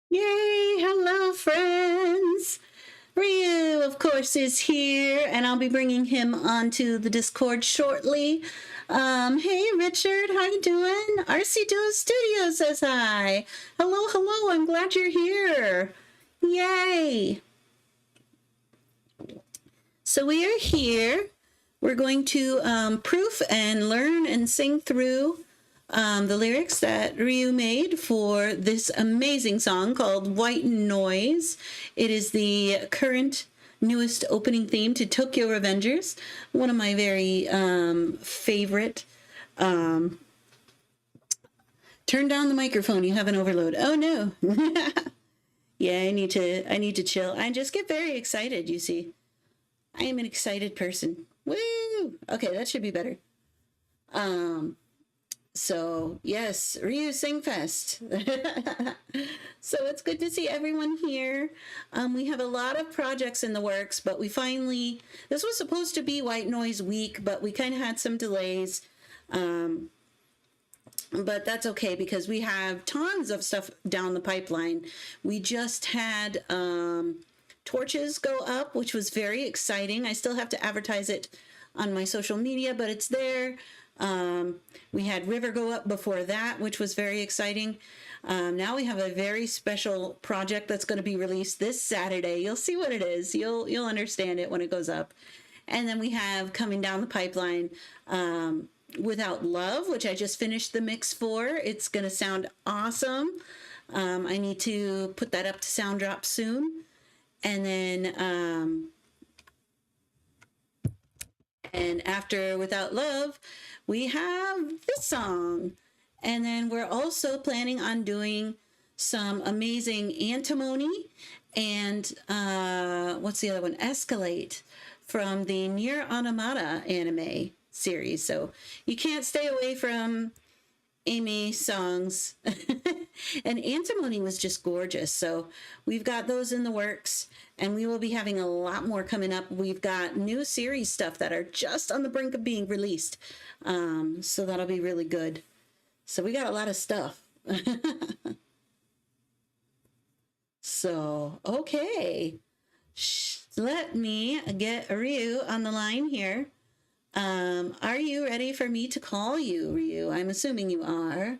Yay! Hello, friends! Ryu, of course, is here, and I'll be bringing him onto the Discord shortly. Hey, Richard, how you doing? RC Duo Studio says hi. Hello, hello, I'm glad you're here. Yay! So we are here. We're going to proof and learn and sing through the lyrics that Ryu made for this amazing song called White Noise. It is the current newest opening theme to Tokyo Revengers, one of my very favorite. Turn down the microphone, you have an overload. Oh no. Yeah, I need to chill. I just get very excited, you see. I am an excited person. Woo! Okay, that should be better. So yes, Ryu Sing Fest. So it's good to see everyone here. We have a lot of projects in the works, but this was supposed to be White Noise Week, but we kind of had some delays. But that's okay because we have tons of stuff down the pipeline. We just had torches go up, which was very exciting. I still have to advertise it on my social media, but it's there. We had River go up before that, which was very exciting. Now we have a very special project that's going to be released this Saturday. You'll see what it is. You'll understand it when it goes up. And then we have coming down the pipeline Without Love, which I just finished the mix for. It's going to sound awesome. I need to put that up to Sound Drop soon. And then and after Without Love, we have this song. And then we're also planning on doing some amazing Antimony and what's the other one? Escalate from the Nier Automata anime series. So you can't stay away from Amy songs. And Antimony was just gorgeous. So we've got those in the works, and we will be having a lot more coming up. We've got new series stuff that are just on the brink of being released. So that'll be really good. So we got a lot of stuff. So, okay. Let me get Ryu on the line here. Are you ready for me to call you, Ryu? I'm assuming you are.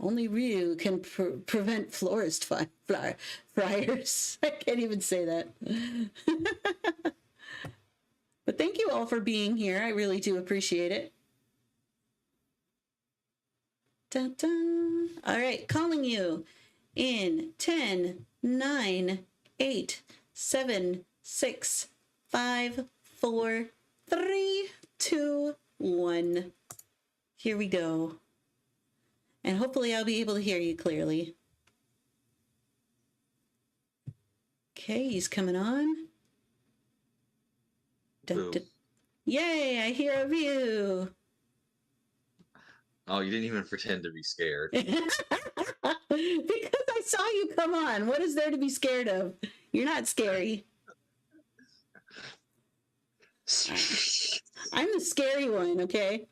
Only Ryu can prevent florist fryers. I can't even say that. But thank you all for being here. I really do appreciate it. Dun, dun. All right, calling you in 10, 9, 8, 7, 6, 5, 4, 3, 2, 1. Here we go. And hopefully I'll be able to hear you clearly. Okay, he's coming on. Dun, dun. Yay, I hear a view. Oh, you didn't even pretend to be scared. Because I saw you come on. What is there to be scared of? You're not scary. I'm the scary one, okay?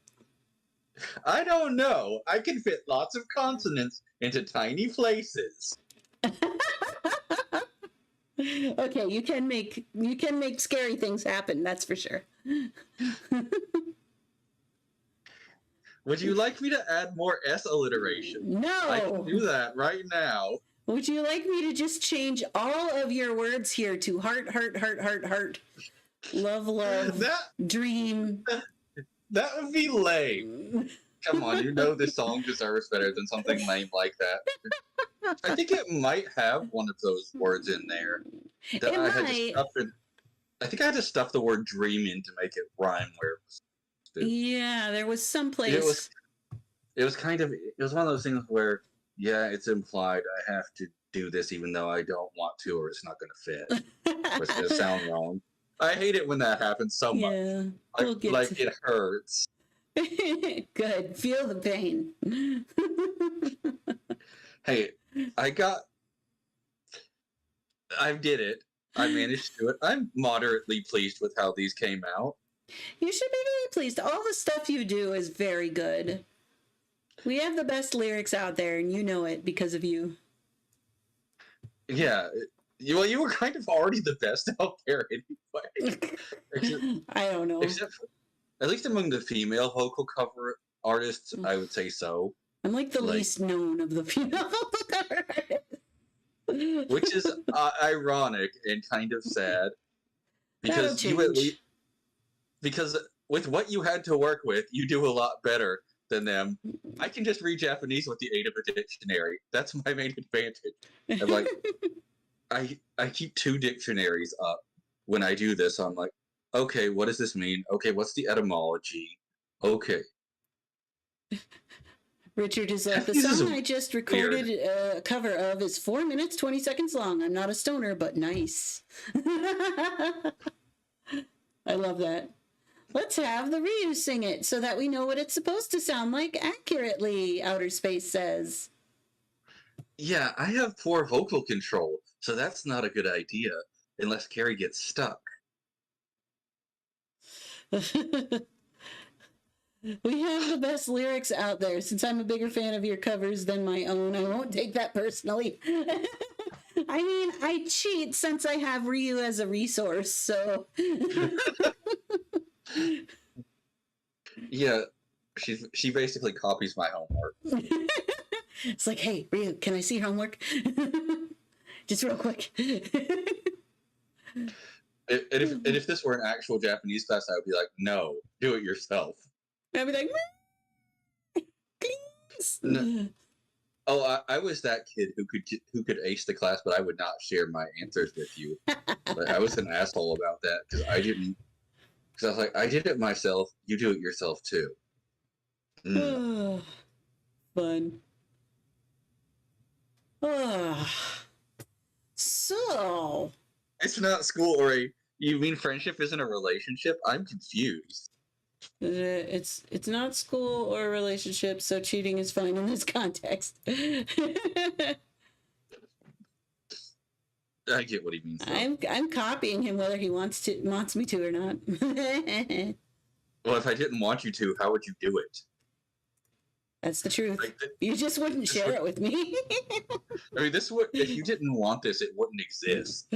I don't know. I can fit lots of consonants into tiny places. Okay, you can make scary things happen, that's for sure. Would you like me to add more S alliteration? No. I can do that right now. Would you like me to just change all of your words here to heart, heart, heart, heart, heart, love, love, dream? That would be lame. Come on, you know this song deserves better than something lame like that. I think it might have one of those words in there that I had to stuff in. I think I had to stuff the word dream in to make it rhyme where it was. Yeah, there was some place. It was one of those things where, yeah, it's implied I have to do this even though I don't want to, or it's not going to fit. Or it's going to sound wrong. I hate it when that happens so much. Like it hurts. Good. Feel the pain. Hey, I did it. I managed to do it. I'm moderately pleased with how these came out. You should be very pleased. All the stuff you do is very good. We have the best lyrics out there, and you know it because of you. Yeah. You were kind of already the best out there anyway. I don't know. Except for, at least among the female vocal cover artists, I would say so. I'm like the least known of the female vocal cover artists. Which is ironic and kind of sad. Because because with what you had to work with, you do a lot better than them. I can just read Japanese with the aid of a dictionary. That's my main advantage. I'm like, I keep 2 dictionaries up when I do this. I'm like, okay, what does this mean? Okay, what's the etymology? Okay. Richard is like, the song I just recorded a cover of is 4 minutes, 20 seconds long. I'm not a stoner, but nice. I love that. Let's have the Ryu sing it so that we know what it's supposed to sound like accurately, Outer Space says. Yeah, I have poor vocal control, so that's not a good idea unless Carrie gets stuck. We have the best lyrics out there. Since I'm a bigger fan of your covers than my own, I won't take that personally. I mean, I cheat since I have Ryu as a resource, so... Yeah, she basically copies my homework. It's like, hey, Ryu, can I see your homework? Just real quick. And if this were an actual Japanese class, I would be like, no, do it yourself. I'd be like, please. No. Oh, I was that kid who could ace the class, but I would not share my answers with you. But I was an asshole about that because I was like, I did it myself. You do it yourself too. Fun. So. It's not school or you mean friendship isn't a relationship? I'm confused. It's not school or a relationship, so cheating is fine in this context. I get what he means. Though. I'm copying him whether he wants me to or not. Well, if I didn't want you to, how would you do it? That's the truth. You just wouldn't share it with me. I mean, if you didn't want this, it wouldn't exist.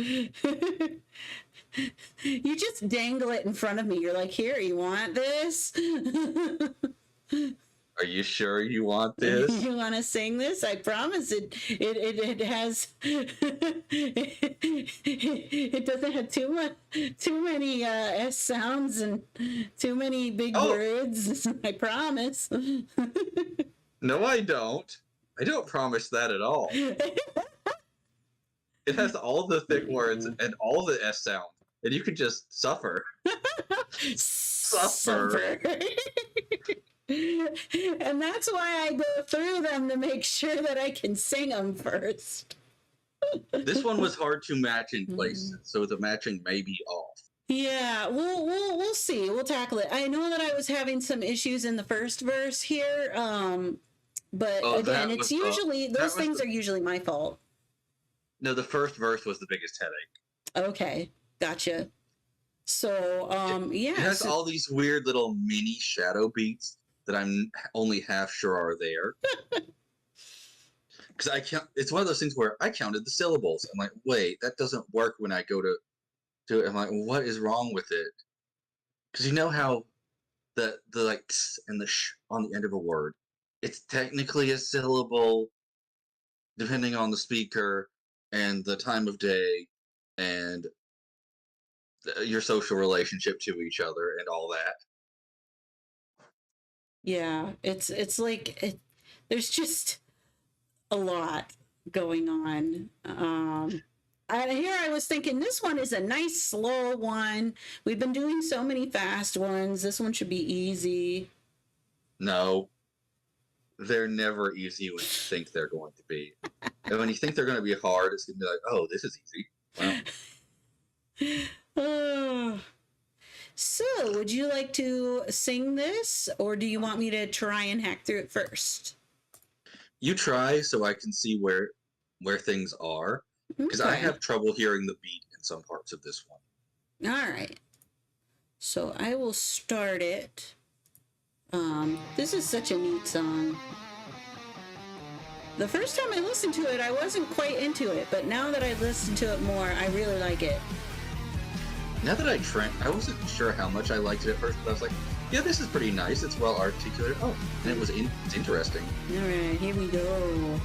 You just dangle it in front of me. You're like, here, you want this? Are you sure you want this? You want to sing this? I promise it has it doesn't have too many S sounds and too many big words. I promise. No, I don't. I don't promise that at all. It has all the thick words and all the S sounds, and you can just suffer. Suffer. And that's why I go through them to make sure that I can sing them first. This one was hard to match in places, so the matching may be off. Yeah, we'll see. We'll tackle it. I know that I was having some issues in the first verse here, but Oh, again, it's usually those things are usually my fault. No, the first verse was the biggest headache. Okay, gotcha. So, yeah, it has all these weird little mini shadow beats that I'm only half sure are there. Because I count, it's one of those things where I counted the syllables. I'm like, wait, that doesn't work when I go to do it. I'm like, what is wrong with it? Because you know how the like and the sh on the end of a word, it's technically a syllable, depending on the speaker and the time of day and your social relationship to each other and all that. Yeah, it's like there's just a lot going on. Here I was thinking this one is a nice slow one. We've been doing so many fast ones. This one should be easy. No, they're never easy when you think they're going to be. And when you think they're going to be hard, it's going to be like, oh, this is easy. Wow. So, would you like to sing this, or do you want me to try and hack through it first? You try so I can see where things are, because I have trouble hearing the beat in some parts of this one. All right. So I will start it. This is such a neat song. The first time I listened to it, I wasn't quite into it, but now that I've listened to it more, I really like it. Now that I wasn't sure how much I liked it at first, but I was like, yeah, this is pretty nice. It's well articulated. Oh, and it's interesting. All right, here we go.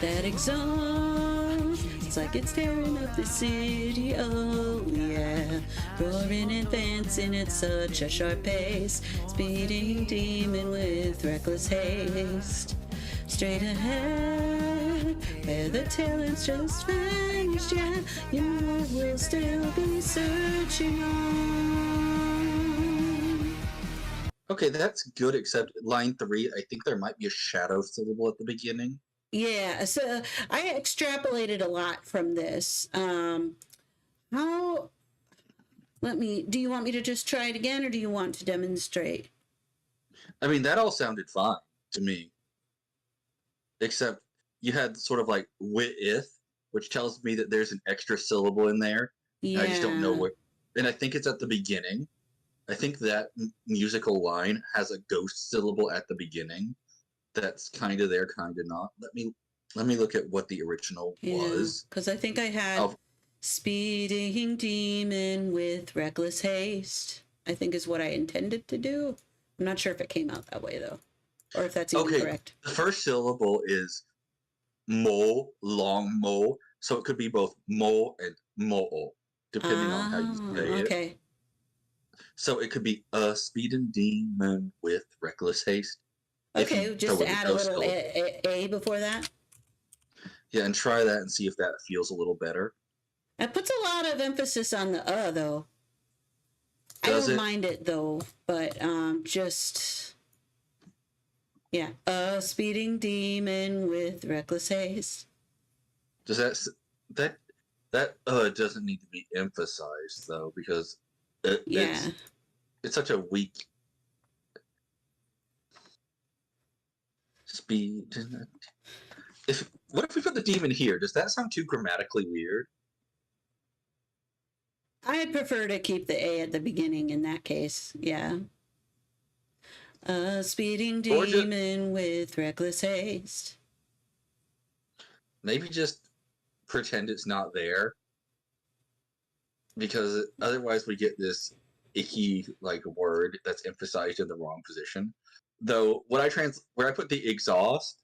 That exhaust, it's like it's tearing up the city. Oh yeah, roaring and advancing at such a sharp pace, speeding demon with reckless haste. Straight ahead, where the tail ends just vanished, yeah, you know we'll still be searching on. Okay, that's good, except line 3, I think there might be a shadow syllable at the beginning. Yeah, so I extrapolated a lot from this. Do you want me to just try it again, or do you want to demonstrate? I mean, that all sounded fine to me. Except you had sort of like with, which tells me that there's an extra syllable in there. Yeah. I just don't know where. And I think it's at the beginning. I think that musical line has a ghost syllable at the beginning. That's kind of there, kind of not. Let me look at what the original was. Because I think I had speeding demon with reckless haste, I think is what I intended to do. I'm not sure if it came out that way, though. Or if that's even correct. The first syllable is mo, long mo. So it could be both mo and mo, depending on how you say it. Okay. So it could be a speeding demon with reckless haste. Okay, just add a little a before that. Yeah, and try that and see if that feels a little better. It puts a lot of emphasis on the though. Does I don't mind it though, but just yeah, a speeding demon with reckless haste. Does that doesn't need to be emphasized though, because it's such a weak speed. What if we put the demon here? Does that sound too grammatically weird? I'd prefer to keep the A at the beginning in that case. Yeah. A speeding demon with reckless haste. Maybe just pretend it's not there, because otherwise we get this icky like word that's emphasized in the wrong position. Though where I put the exhaust,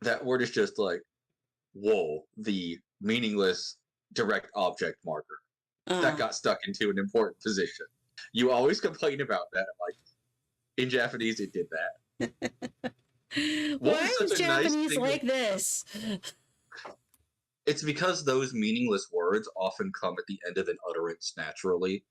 that word is just like, whoa, the meaningless direct object marker that got stuck into an important position. You always complain about that. Like in Japanese, it did that. Why is Japanese like this? It's because those meaningless words often come at the end of an utterance naturally.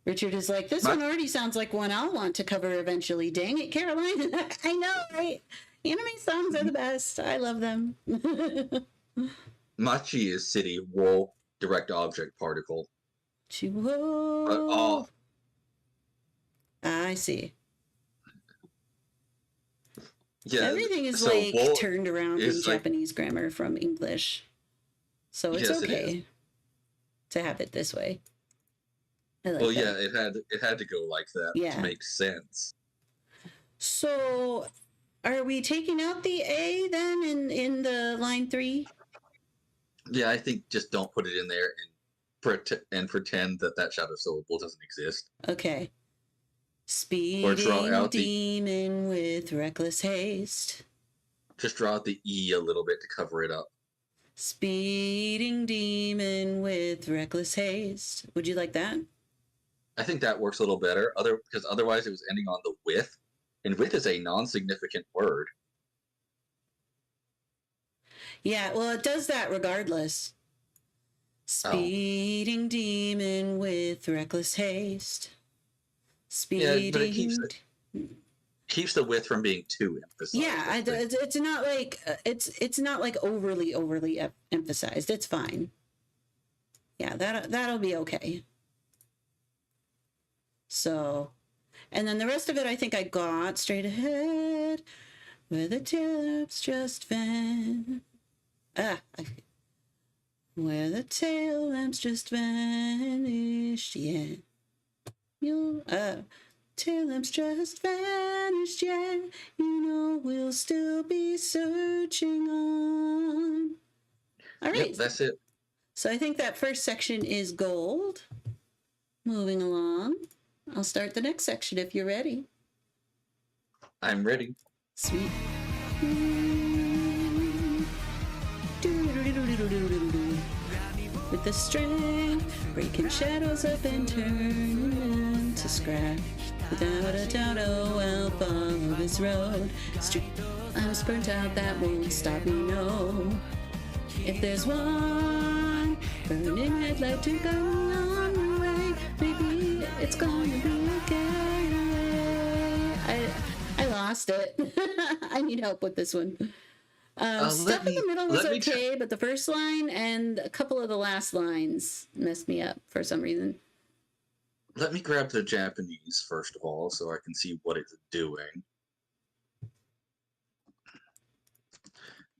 Richard is like, this one already sounds like one I'll want to cover eventually. Dang it, Caroline. I know, right? Anime songs are the best. I love them. Machi is city, wo, direct object particle. But Chiwo. I see. Yeah, Everything is so like wo turned around in is like, Japanese grammar from English. So it's yes, it is. okay to have it this way. I like Well, that. yeah, it had to go like that to Yeah. make sense. So are we taking out the A then in the line 3? Yeah, I think just don't put it in there and pretend that shadow syllable doesn't exist. Okay. Or draw Speeding out the demon with reckless haste. just draw out the E a little bit to cover it up. Speeding demon with reckless haste. Would you like that? I think that works a little better. Because otherwise it was ending on the with, and with is a non-significant word. Yeah, well, it does that regardless. Speeding demon with reckless haste. Speeding. Yeah, but it keeps the with from being too emphasized. Yeah, it's not like it's not like overly emphasized. It's fine. Yeah, that'll be okay. So, and then the rest of it, I think I got straight ahead, where the tail lamps just van. Where the tail lamps just vanished, yeah. Tail lamps just vanished, yeah. You know we'll still be searching on. All right. Yep, that's it. So I think that first section is gold. Moving along. I'll start the next section if you're ready. I'm ready. Sweet. With the strength, breaking shadows up and turning them to scrap. Without a doubt, oh, I'll follow this road. I'm burnt out, that won't stop me, no. If there's one burning headlight to guide me on my way, maybe it's gonna be okay. I lost it. I need help with this one. Stuff in the middle was okay, but the first line and a couple of the last lines messed me up for some reason. Let me grab the Japanese first of all, so I can see what it's doing.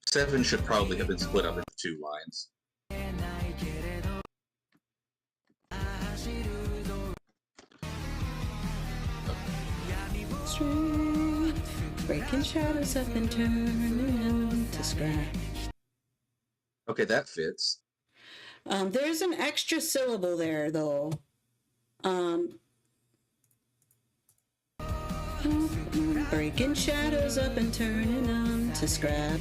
7 should probably have been split up into 2 lines. Breaking shadows up and turning them to scrap. Okay, that fits. There's an extra syllable there, though. Breaking shadows up and turning them to scrap.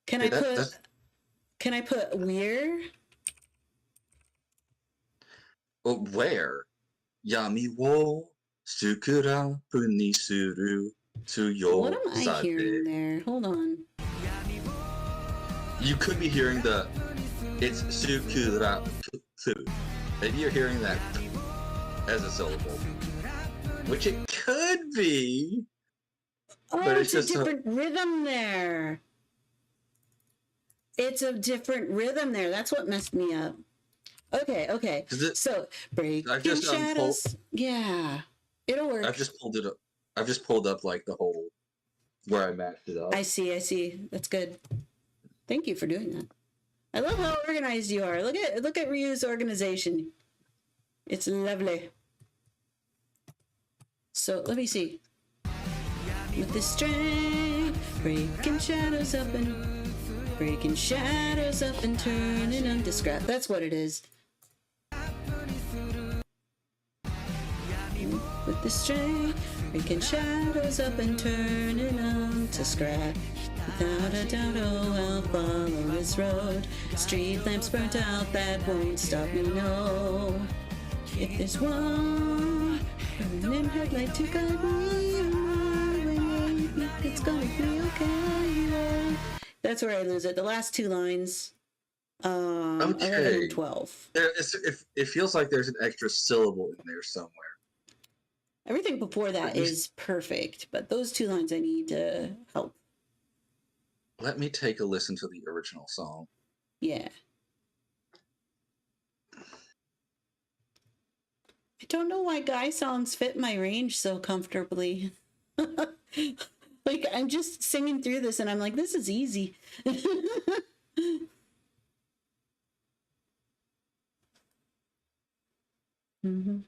Can I put where? Where? Yami wo sukurapu ni suru tsuyo. What am I hearing there? Hold on. You could be hearing it's sukurapu. Maybe you're hearing that as a syllable, which it could be. Oh, but it's just a different rhythm there. It's a different rhythm there. That's what messed me up. Okay. So breaking shadows. Yeah, it'll work. I've just pulled it up. I've just pulled up like the whole where I matched it up. I see. That's good. Thank you for doing that. I love how organized you are. Look at Ryu's organization. It's lovely. So let me see. With the strength, breaking shadows up and turning them to scrap. That's what it is. With the strength, breaking shadows up and turning them to scrap. Without a doubt, oh, I'll follow this road. Street lamps burnt out, that won't stop me, no. If there's one burning headlight to guide me on my way, it's gonna be okay. That's where I lose it. The last 2 lines, 11 and 12. It feels like there's an extra syllable in there somewhere. Everything before that is perfect, but those 2 lines I need to help. Let me take a listen to the original song. Yeah. I don't know why guy songs fit my range so comfortably. Like, I'm just singing through this and I'm like, this is easy. Mm-hmm.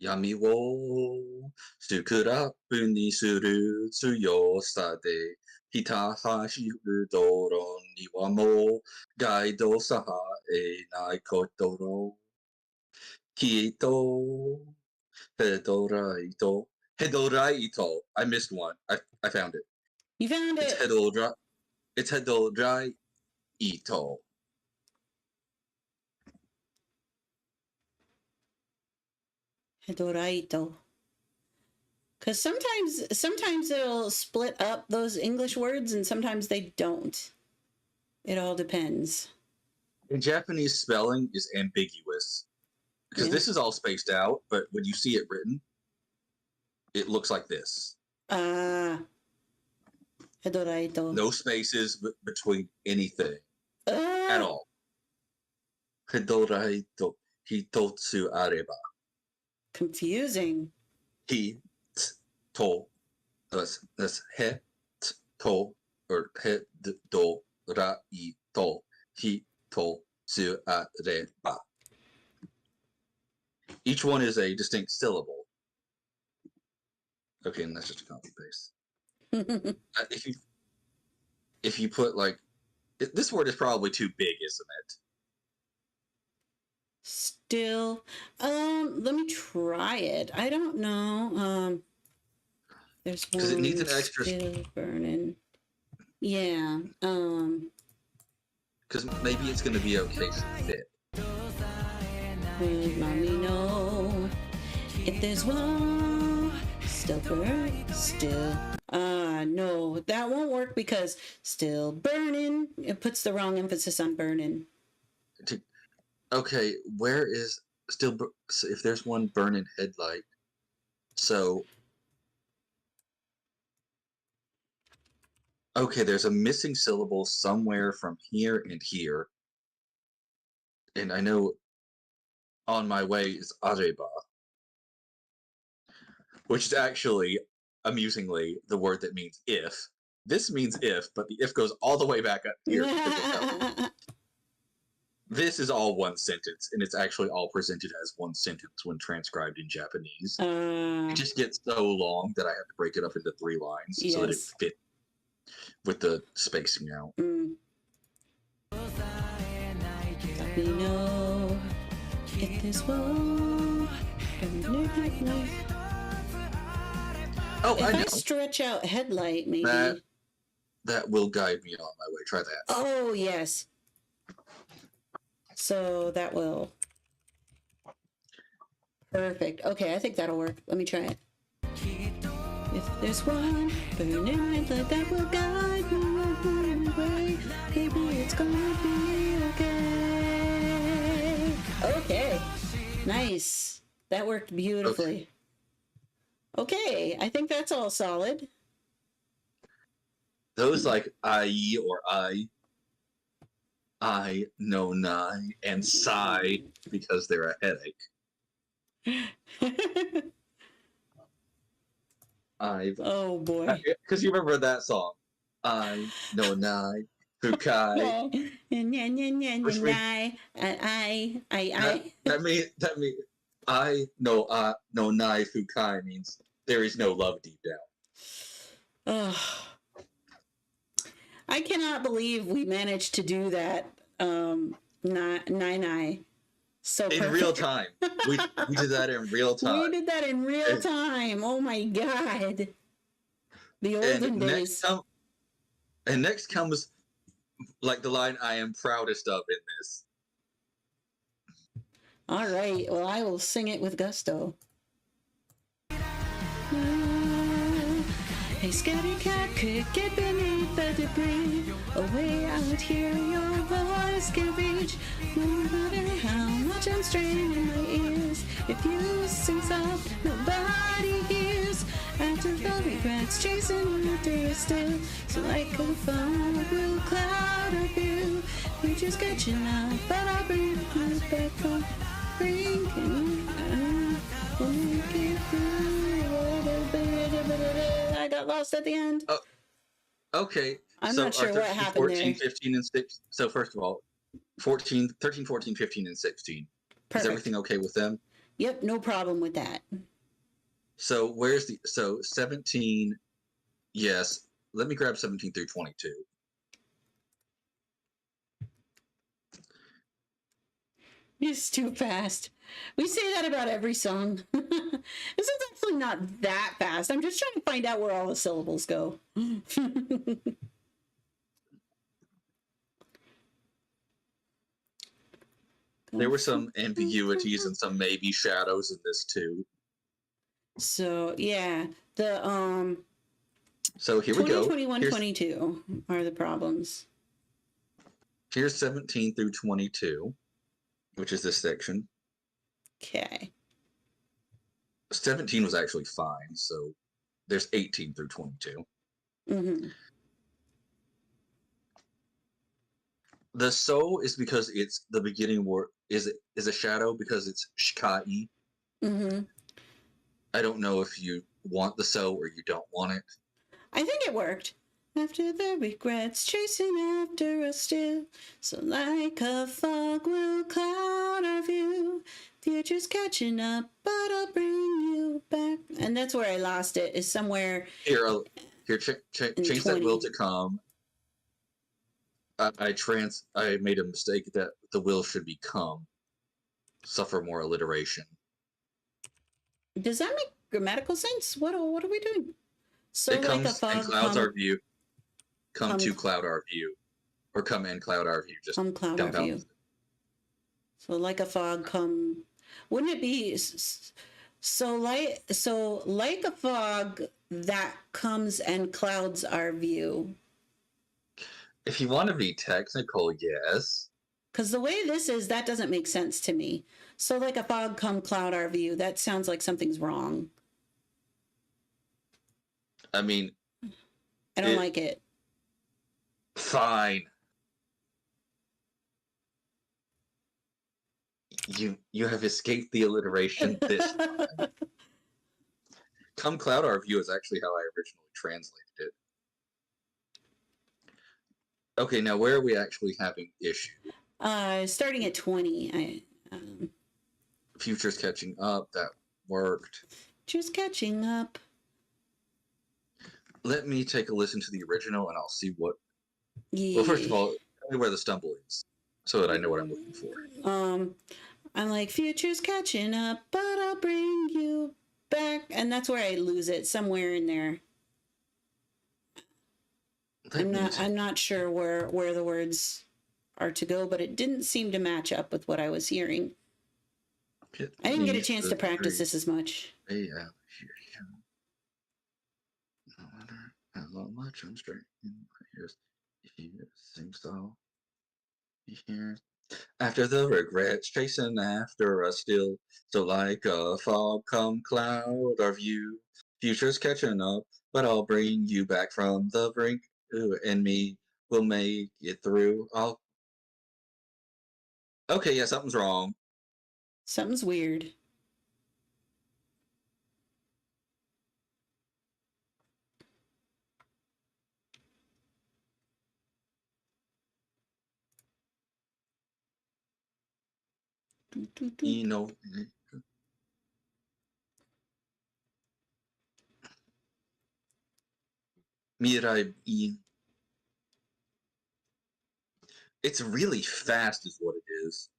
闇をスクラップにする強さで、ひた走る道路にはもうガイドさえないことの、きっとヘドライト。Hedoraito. I missed one. I found it. You found It's it. It's Hedoraito. Hedoraito. Because sometimes it'll split up those English words and sometimes they don't. It all depends. In Japanese, spelling is ambiguous because Yeah. this is all spaced out, but when you see it written, it looks like this. Hedoraito. No spaces between anything at all. Hedoraito hitotsu areba. Confusing. Hito. That's he to or hedoraito hitotsu areba. Each one is a distinct syllable. Okay, and that's just a copy paste. If you put like this word is probably too big, isn't it? Still, let me try it. I don't know. There's one. Because it needs an extra. Still burning. Yeah. Because maybe it's going to be okay to fit. Let mommy know if there's one still burning. Still. No, that won't work because still burning. It puts the wrong emphasis on burning. Okay, where is still? So if there's one burning headlight, so okay, there's a missing syllable somewhere from here and here, and I know on my way is areba, which is actually amusingly the word that means if. This means if, but the if goes all the way back up here. This is all one sentence, and it's actually all presented as one sentence when transcribed in Japanese. It just gets so long that I have to break it up into 3 lines so that it fits with the spacing out. Let me know if this will. Oh, if I know. I stretch out headlight, maybe. That will guide me on my way. Try that. Oh, yes. So that will. Perfect. Okay, I think that'll work. Let me try it. If there's one burning headlight that will guide me on my way, maybe it's gonna be okay. Okay. Nice. That worked beautifully. Okay, I think that's all solid. Those like I or I, no, nai, and sigh because they're a headache. Oh boy. Because you remember that song. I, no, nai, fukai. Which means that means I no nai fukai means there is no love deep down. Oh, I cannot believe we managed to do that. Nai. So in perfect. real time. We did that in real time. We did that in real time. Oh my god. The olden days. Next comes like the line I am proudest of in this. All right. Well, I will sing it with gusto. scatter cat cricket beneath the debris. Away out here, your voice can reach. No matter how much I'm straining my ears, if you sing soft, nobody hears. After the regrets, chasing after us still. So like a fog will cloud our view. Future's catching up, but I'll bring you back from bringing we'll make it through. I got lost at the end. Oh, okay. I'm not sure what happened 14, there. 15, and 6. So first of all, 13, 14, 15, and 16. Perfect. Is everything okay with them? Yep, no problem with that. So 17, yes. Let me grab 17 through 22. It's too fast. We say that about every song. This is actually not that fast. I'm just trying to find out where all the syllables go. There were some ambiguities and some maybe shadows in this too. So yeah, the So here we go. 21, 22 are the problems. Here's 17 through 22, which is this section. Okay. 17 was actually fine, so there's 18 through 22. Mm-hmm. The so is because it's the beginning word is a shadow because it's shkai. Mm-hmm. I don't know if you want the so or you don't want it. I think it worked. After the regrets chasing after us still, so like a fog will cloud our view. Future's catching up, but I'll bring you back. And that's where I lost it. Is somewhere Here, change that will to come. I made a mistake that the will should be come. Suffer more alliteration. Does that make grammatical sense? What are we doing? So it comes like a fog and clouds our view. Come to cloud our view, or come and cloud our view. Just come cloud our view. So like a fog come. Wouldn't it be so like a fog that comes and clouds our view? If you want to be technical, yes. Because the way this is, that doesn't make sense to me. So like a fog come cloud our view. That sounds like something's wrong. I mean, I don't like it. Fine. You have escaped the alliteration this time. Come cloud our view is actually how I originally translated it. Okay, now where are we actually having issue? Starting at 20. Future's catching up. That worked. Just catching up. Let me take a listen to the original and I'll see what... Yeah. Well, first of all, tell me where the stumble is so that I know what I'm looking for. I'm like, future's catching up, but I'll bring you back. And that's where I lose it, somewhere in there. I'm not sure where the words are to go, but it didn't seem to match up with what I was hearing. I didn't get a chance to practice this as much. Yeah, no matter how much I'm straight in my ears, if you sing so, you hear. After the regrets chasing after us still, so like a fog come cloud our view. Future's catching up, but I'll bring you back from the brink. Ooh, and me will make it through. Okay, yeah, something's wrong. Something's weird. You know. Mirai. It's really fast, is what it is.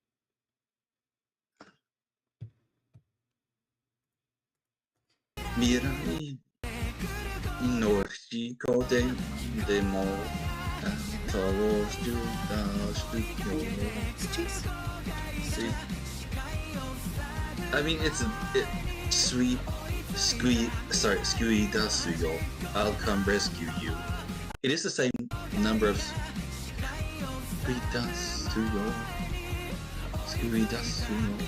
Mirai. No Chico de Mo. I mean, it's sweet. Skuidasuyo. I'll come rescue you. It is the same number of Skuidasuyo. Skuidasuyo.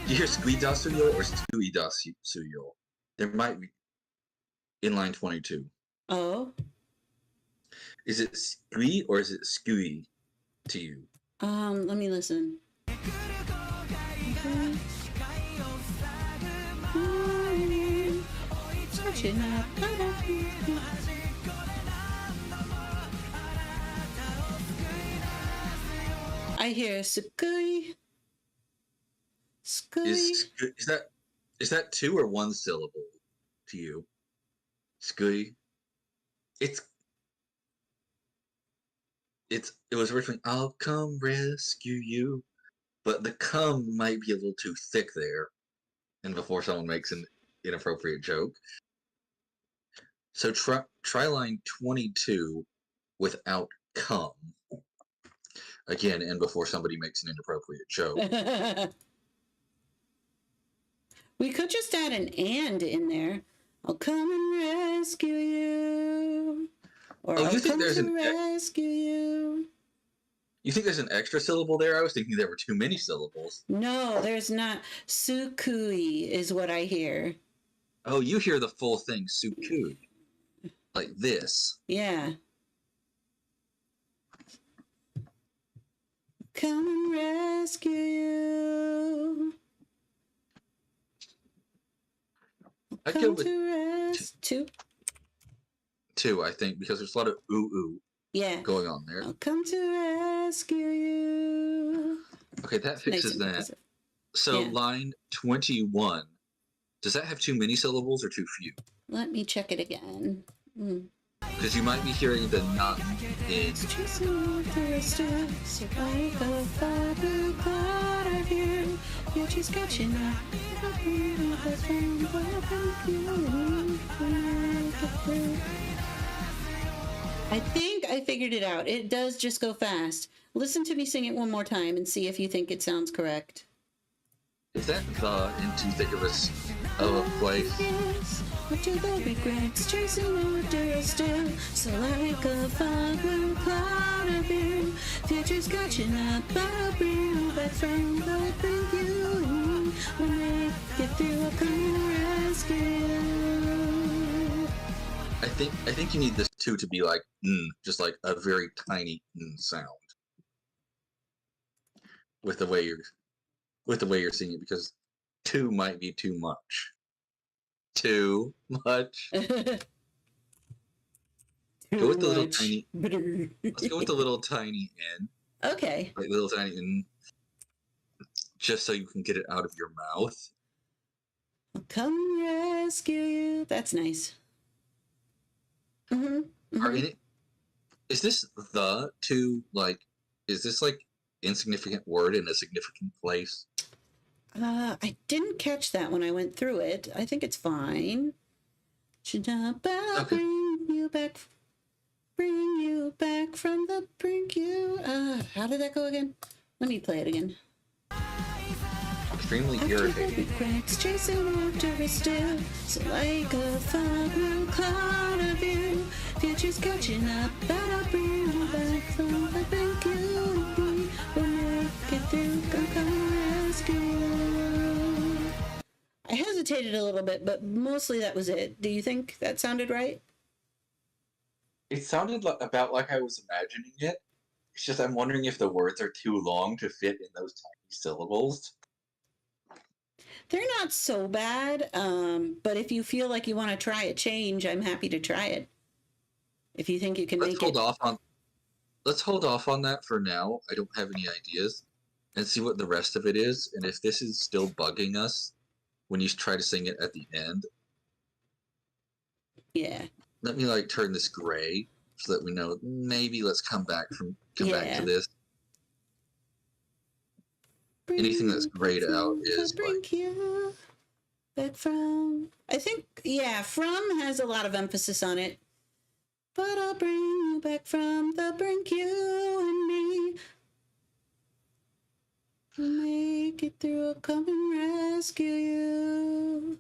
Do you hear Skuidasuyo or Skuidasuyo? There might be in line 22. Oh. Is it Skui or is it Skui to you? Let me listen. I hear Sukui. Is that 2 or 1 syllable to you? Skui. It was originally I'll come rescue you, but the come might be a little too thick there, and before someone makes an inappropriate joke. So try line 22 without come again, and before somebody makes an inappropriate joke. We could just add an and in there. I'll come and rescue you. Or I'll come to rescue you. You think there's an extra syllable there? I was thinking there were too many syllables. No, there's not. Sukui is what I hear. Oh, you hear the full thing, Sukui. Like this. Yeah. Come and rescue you. I go with two, I think, because there's a lot of ooh going on there. I'll come to rescue you. Okay, that fixes that. So line 21, does that have too many syllables or too few? Let me check it again. Because you might be hearing the not in. I think I figured it out. It does just go fast. Listen to me sing it one more time and see if you think it sounds correct. Is that the in too thick of a place? After the regrets, chasing order still. So like a fog blue cloud of you, future's catching up, but I'll bring you back from the brink you. We'll make it through, I'll come and rescue you. I think you need this two to be like just like a very tiny sound. With the way you're singing, because 2 might be too much. Too much. Go with the little tiny. Let's go with the little tiny N. Okay. Like little tiny N. Just so you can get it out of your mouth. I'll come rescue you. That's nice. Is this the to like? Is this like insignificant word in a significant place? I didn't catch that when I went through it. I think it's fine. Okay. Bring you back from the brink you. How did that go again? Let me play it again. Extremely irritating. Chasing after us still, so like a fog blue cloud of you. Future's catching up, but I'll bring you back from the brink you. We'll make it through, come rescue. I hesitated a little bit, but mostly that was it. Do you think that sounded right? It sounded about like I was imagining it. It's just I'm wondering if the words are too long to fit in those tiny syllables. They're not so bad, but if you feel like you want to try a change, I'm happy to try it. If you think you can make it. Let's hold off on that for now. I don't have any ideas. And see what the rest of it is. And if this is still bugging us when you try to sing it at the end. Yeah. Let me like turn this gray so that we know maybe let's come back to this. Anything that's grayed out is like you back from. I think from has a lot of emphasis on it. But I'll bring you back from the brink, you and me. We'll make it through, I'll come and rescue you.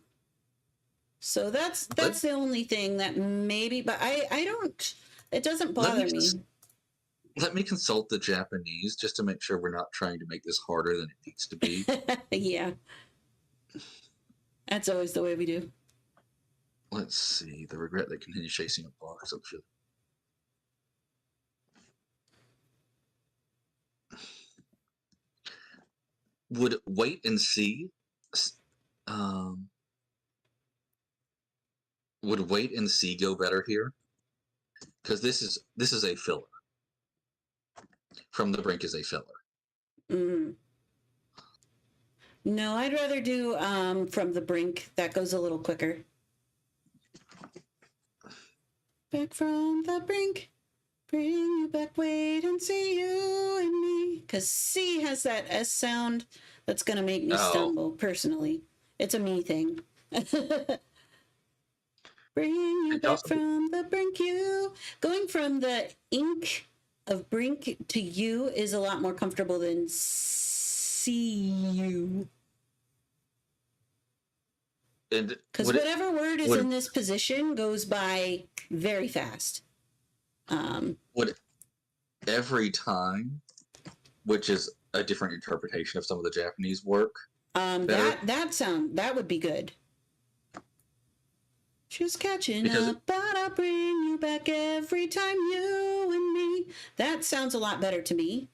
So that's the only thing that maybe, but I don't. It doesn't bother me. Let me consult the Japanese just to make sure we're not trying to make this harder than it needs to be. Yeah. That's always the way we do. Let's see. The regret that continues chasing a box. Would wait and see. Would wait and see go better here? Because this is a filler. From the Brink is a filler. Mm. No, I'd rather do From the Brink. That goes a little quicker. Back from the brink, bring you back, wait and see you and me. Because C has that S sound that's going to make me stumble, personally. It's a me thing. Bring you back from the brink, you. Going from the ink of brink to you is a lot more comfortable than see you. Because whatever word is in this position goes by very fast. Would every time, which is a different interpretation of some of the Japanese work, that would be good. Just catching up, but I'll bring you back every time, you and me. That sounds a lot better to me.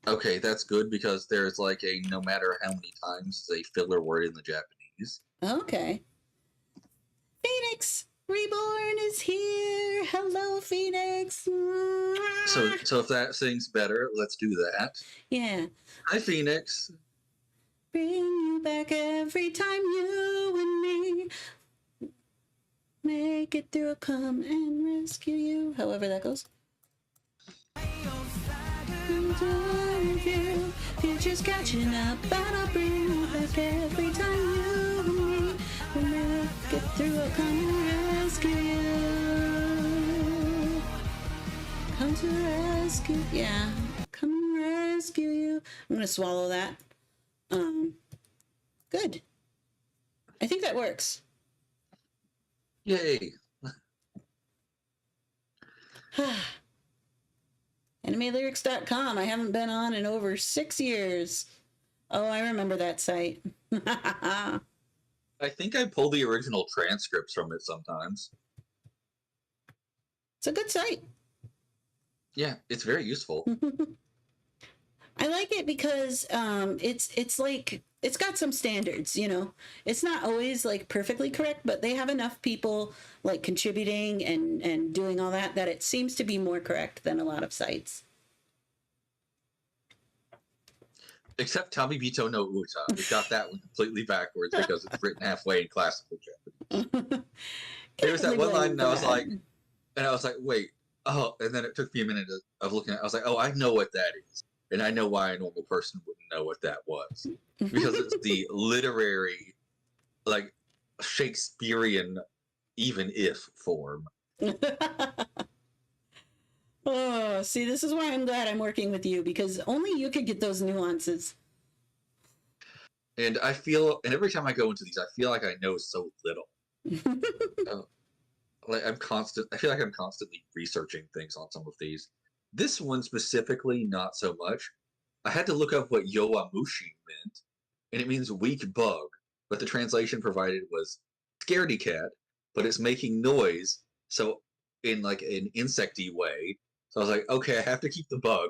Okay, that's good because there's like a no matter how many times a filler word in the Japanese. Okay. Phoenix Reborn is here. Hello, Phoenix. So if that sings better, let's do that. Yeah. Hi, Phoenix. Bring you back every time, you and me. Make it through, come and rescue you. However that goes. Future's catching up, but I'll bring you back every time, you and me. We'll make it through, I'll come and rescue you. Come to rescue, yeah. Come and rescue you. I'm gonna swallow that. Good. I think that works. Yay. AnimeLyrics.com. I haven't been on in over 6 years. Oh, I remember that site. I think I pull the original transcripts from it sometimes. It's a good site. Yeah, it's very useful. I like it because it's like it's got some standards, you know. It's not always like perfectly correct, but they have enough people like contributing and doing all that it seems to be more correct than a lot of sites. Except Tamibito no Uta. We got that one completely backwards because it's written halfway in classical Japanese. There was that one line and I was like, wait, oh, and then it took me a minute of looking at it. I was like, oh, I know what that is. And I know why a normal person wouldn't know what that was. Because it's the literary, like, Shakespearean even if form. Oh, see, this is why I'm glad I'm working with you, because only you could get those nuances. And every time I go into these, I feel like I know so little. I feel like I'm constantly researching things on some of these. This one specifically, not so much. I had to look up what Yowamushi meant, and it means weak bug, but the translation provided was scaredy cat, but it's making noise, so in like an insecty way. So I was like, okay, I have to keep the bug.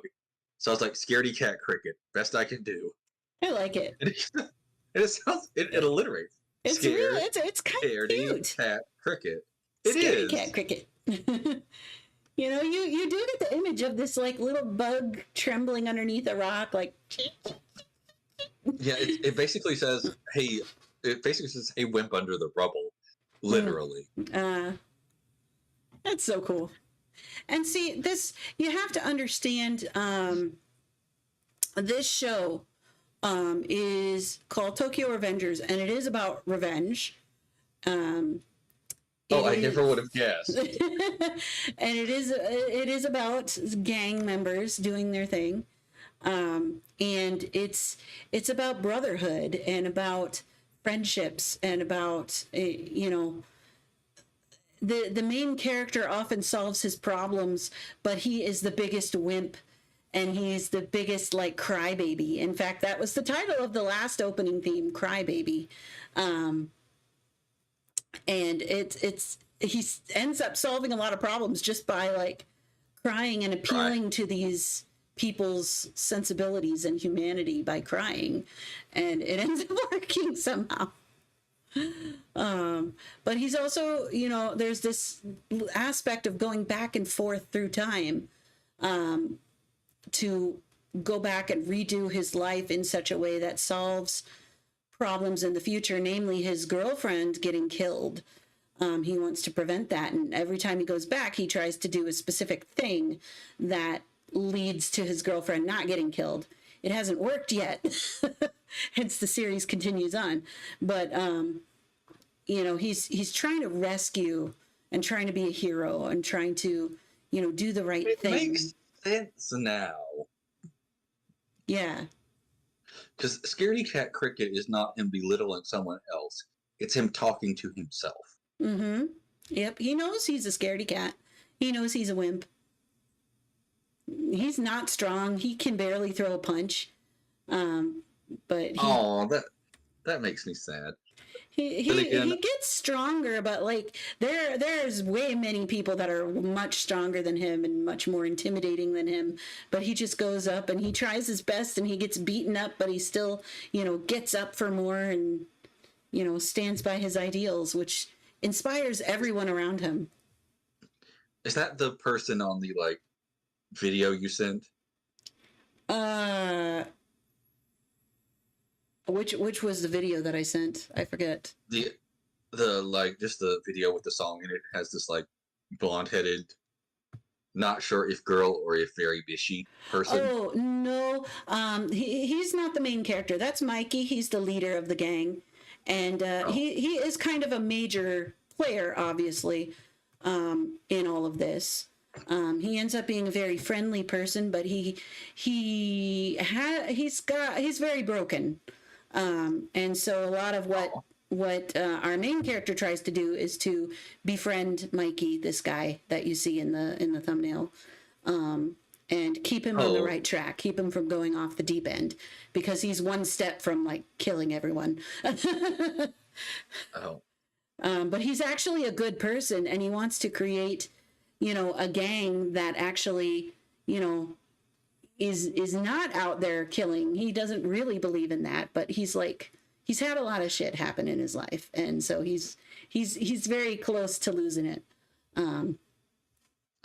So I was like, scaredy cat cricket, best I can do. I like it. And it alliterates. It's really, it's kind of cute. Cat cricket. Scaredy cat cricket. You know, you do get the image of this like little bug trembling underneath a rock, like. Yeah, it basically says, "Hey," "Hey, wimp under the rubble," literally. That's so cool. And see, this you have to understand. This show is called Tokyo Revengers, and it is about revenge. I never would have guessed. And it is about gang members doing their thing, and it's about brotherhood and about friendships and about, the main character often solves his problems, but he is the biggest wimp, and he's the biggest like crybaby. In fact, that was the title of the last opening theme, Crybaby. And he ends up solving a lot of problems just by like crying and appealing to these people's sensibilities and humanity by crying, and it ends up working somehow. But he's also, there's this aspect of going back and forth through time, to go back and redo his life in such a way that solves problems in the future, namely his girlfriend getting killed. He wants to prevent that, and every time he goes back, he tries to do a specific thing that leads to his girlfriend not getting killed. It hasn't worked yet, hence the series continues on. But he's trying to rescue and trying to be a hero and trying to do the right thing. It makes sense now. Yeah. Because Scaredy Cat Cricket is not him belittling someone else. It's him talking to himself. Mm-hmm. Yep. He knows he's a scaredy cat. He knows he's a wimp. He's not strong. He can barely throw a punch. But that makes me sad. He gets stronger, but like there's way many people that are much stronger than him and much more intimidating than him. But he just goes up and he tries his best, and he gets beaten up, but he still gets up for more and stands by his ideals, which inspires everyone around him. Is that the person on the video you sent? Which was the video that I sent? I forget. The just the video with the song in it has this blonde-headed, not sure if girl or if very bishy person. Oh no, he's not the main character. That's Mikey. He's the leader of the gang, and he is kind of a major player, obviously, in all of this. He ends up being a very friendly person, but he's very broken. And so a lot of what our main character tries to do is to befriend Mikey, this guy that you see in the thumbnail, and keep him on the right track, keep him from going off the deep end, because he's one step from killing everyone. But he's actually a good person, and he wants to create, a gang that actually, is not out there killing. He doesn't really believe in that, but he's had a lot of shit happen in his life, and so he's very close to losing it.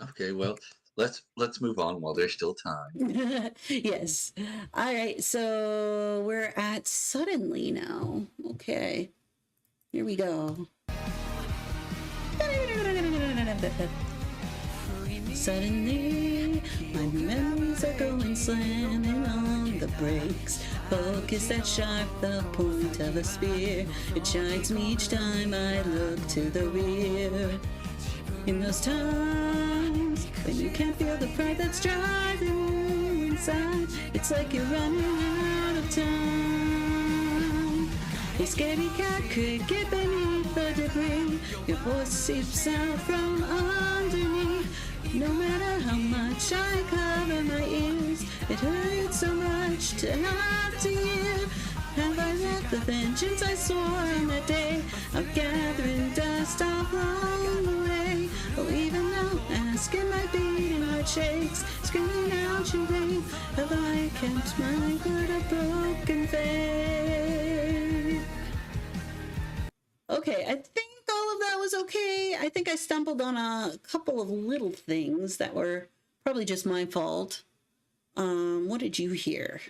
Okay, well, let's move on while there's still time. Yes. All right, so we're at Suddenly now. Okay, here we go. Suddenly, my memories are going slamming on the brakes. Focus that sharp, the point of a spear. It shines me each time I look to the rear. In those times when you can't feel the pride that's driving you inside, it's like you're running out of time. A scaredy cat cricket beneath the debris. Your voice seeps out from underneath. No matter how much I cover my ears, it hurts so much to have to hear. Have I let the vengeance I swore on that day of gathering dust off along the way? Oh, even now, asking my beating heart shakes, screaming out your name. Have I kept my word of broken faith? Okay, I think all of that was okay. I think I stumbled on a couple of little things that were probably just my fault. What did you hear?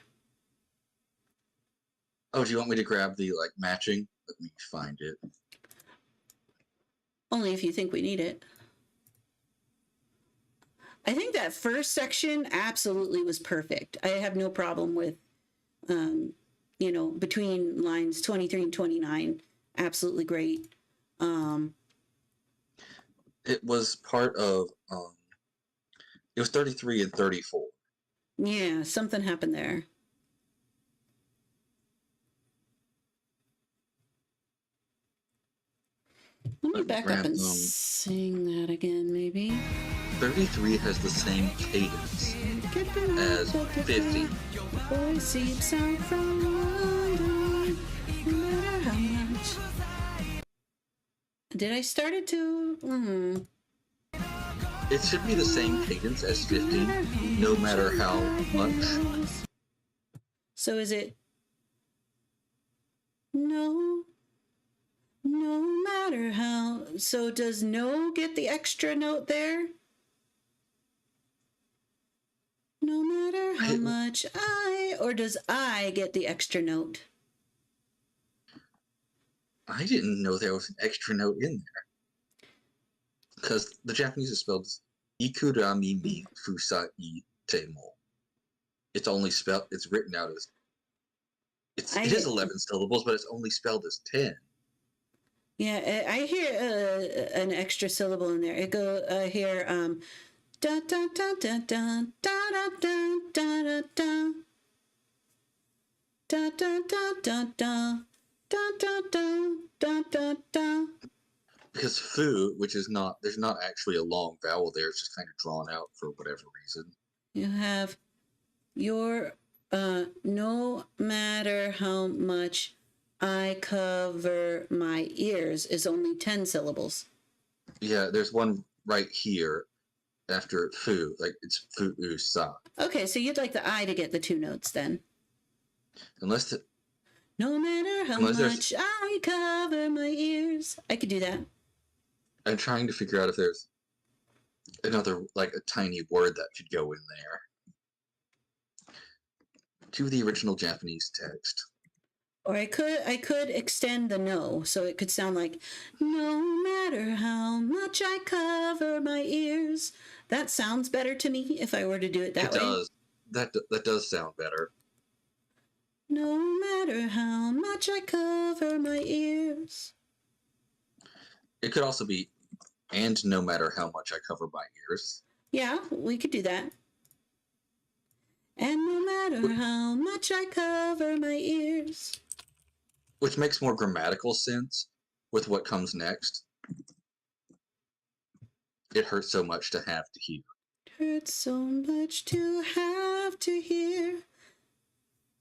Oh, do you want me to grab the matching? Let me find it. Only if you think we need it. I think that first section absolutely was perfect. I have no problem with, between lines 23 and 29. Absolutely great. It was part of, it was 33 and 34. Yeah, something happened there. Let me back up and sing that again, maybe. 33 has the same cadence as 50. Voice seeps out from London, no matter how much. Did I start it to? It should be the same cadence as 50, no matter how much. So is it? No matter how. So does no get the extra note there? No matter how much or does I get the extra note? I didn't know there was an extra note in there. Because the Japanese is spelled Ikurami mi Fusai Temo. It's only spelled, it's written out as, it is 11 syllables, but it's only spelled as 10. Yeah, I hear an extra syllable in there. I hear da da da da da da da da da da da da da da da da da da. Because fu, which is not, there's not actually a long vowel there, it's just kind of drawn out for whatever reason. You have your no matter how much I cover my ears is only 10 syllables. Yeah, there's one right here after fu, like it's fu sa. Okay, so you'd like the I to get the 2 notes then. Unless the, no matter how much I cover my ears. I could do that. I'm trying to figure out if there's another, like a tiny word that could go in there. To the original Japanese text. Or I could extend the no, so it could sound like, no matter how much I cover my ears. That sounds better to me if I were to do it that way. It does. That does sound better. No matter how much I cover my ears. It could also be, and no matter how much I cover my ears. Yeah, we could do that. And no matter how much I cover my ears. Which makes more grammatical sense with what comes next. It hurts so much to have to hear. It hurts so much to have to hear.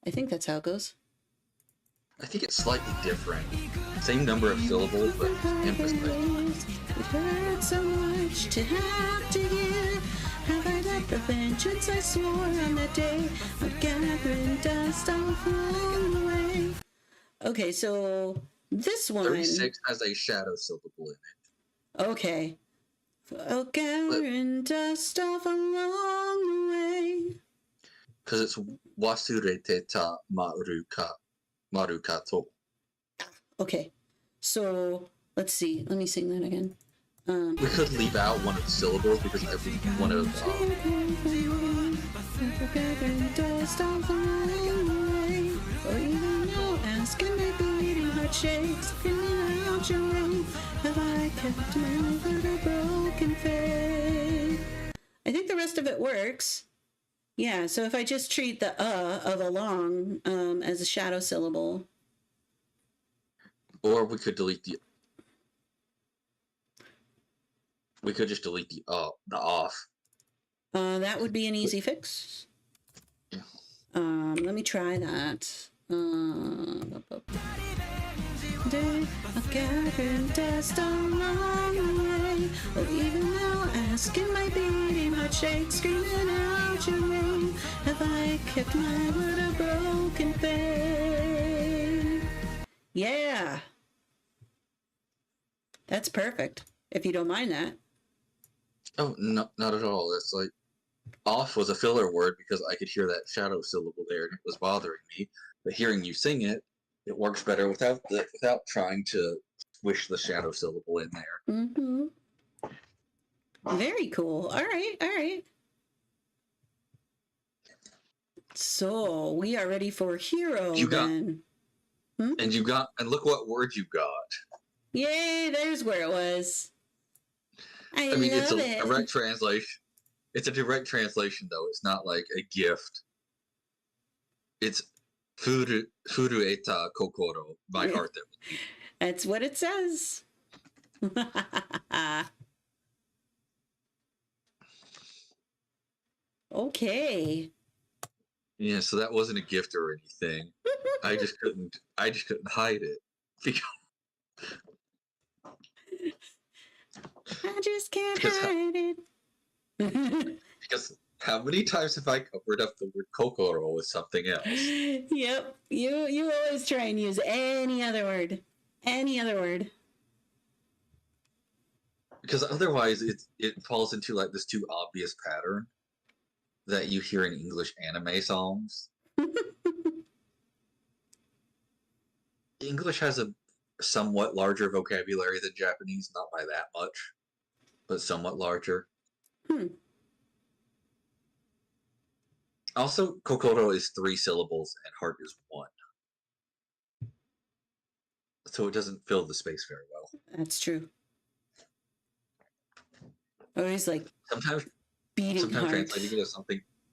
I think that's how it goes. I think it's slightly different. Same number of syllables, but emphasized. It hurts so much to have to hear. Have I let the vengeance I swore on that day of gathering dust off along the way? Okay, so this one... 36 has a shadow syllable in it. Okay. Oh, gathering dust off along the way. Because it's wasurete ta marukato. Okay, so let's see. Let me sing that again. We could leave out one of the syllables because every one of or even no asking my beating heart shakes, screaming out your name. Have I kept my word or broken faith? I think the rest of it works. Yeah, so if I just treat the of along as a shadow syllable. Or we could delete the... We could just delete the off. That would be an easy fix. Yeah. Let me try that. I've gathered dust along the way. Oh, even now, asking my beating heart shakes, screaming out your name. Have I kept my word or broken faith? Yeah. That's perfect, if you don't mind that. Oh, no, not at all. It's like, off was a filler word because I could hear that shadow syllable there and it was bothering me. But hearing you sing it, it works better without trying to squish the shadow syllable in there. Mm-hmm. Very cool. All right. So we are ready for hero then. And look what word you got. Yay, there's where it was. I mean, it's a direct translation. It's a direct translation, though. It's not like a gift. It's furu eta kokoro, my heart. That's what it says. Okay. Yeah, so that wasn't a gift or anything. I just couldn't hide it. Because, I just can't because how, hide it. because how many times have I covered up the word kokoro with something else? Yep. You always try and use any other word. Any other word. Because otherwise it falls into like this too obvious pattern that you hear in English anime songs. English has a somewhat larger vocabulary than Japanese, not by that much, but somewhat larger. Hmm. Also, kokoro is 3 syllables and heart is 1. So it doesn't fill the space very well. That's true. Always like Sometimes beating sometimes heart. translating it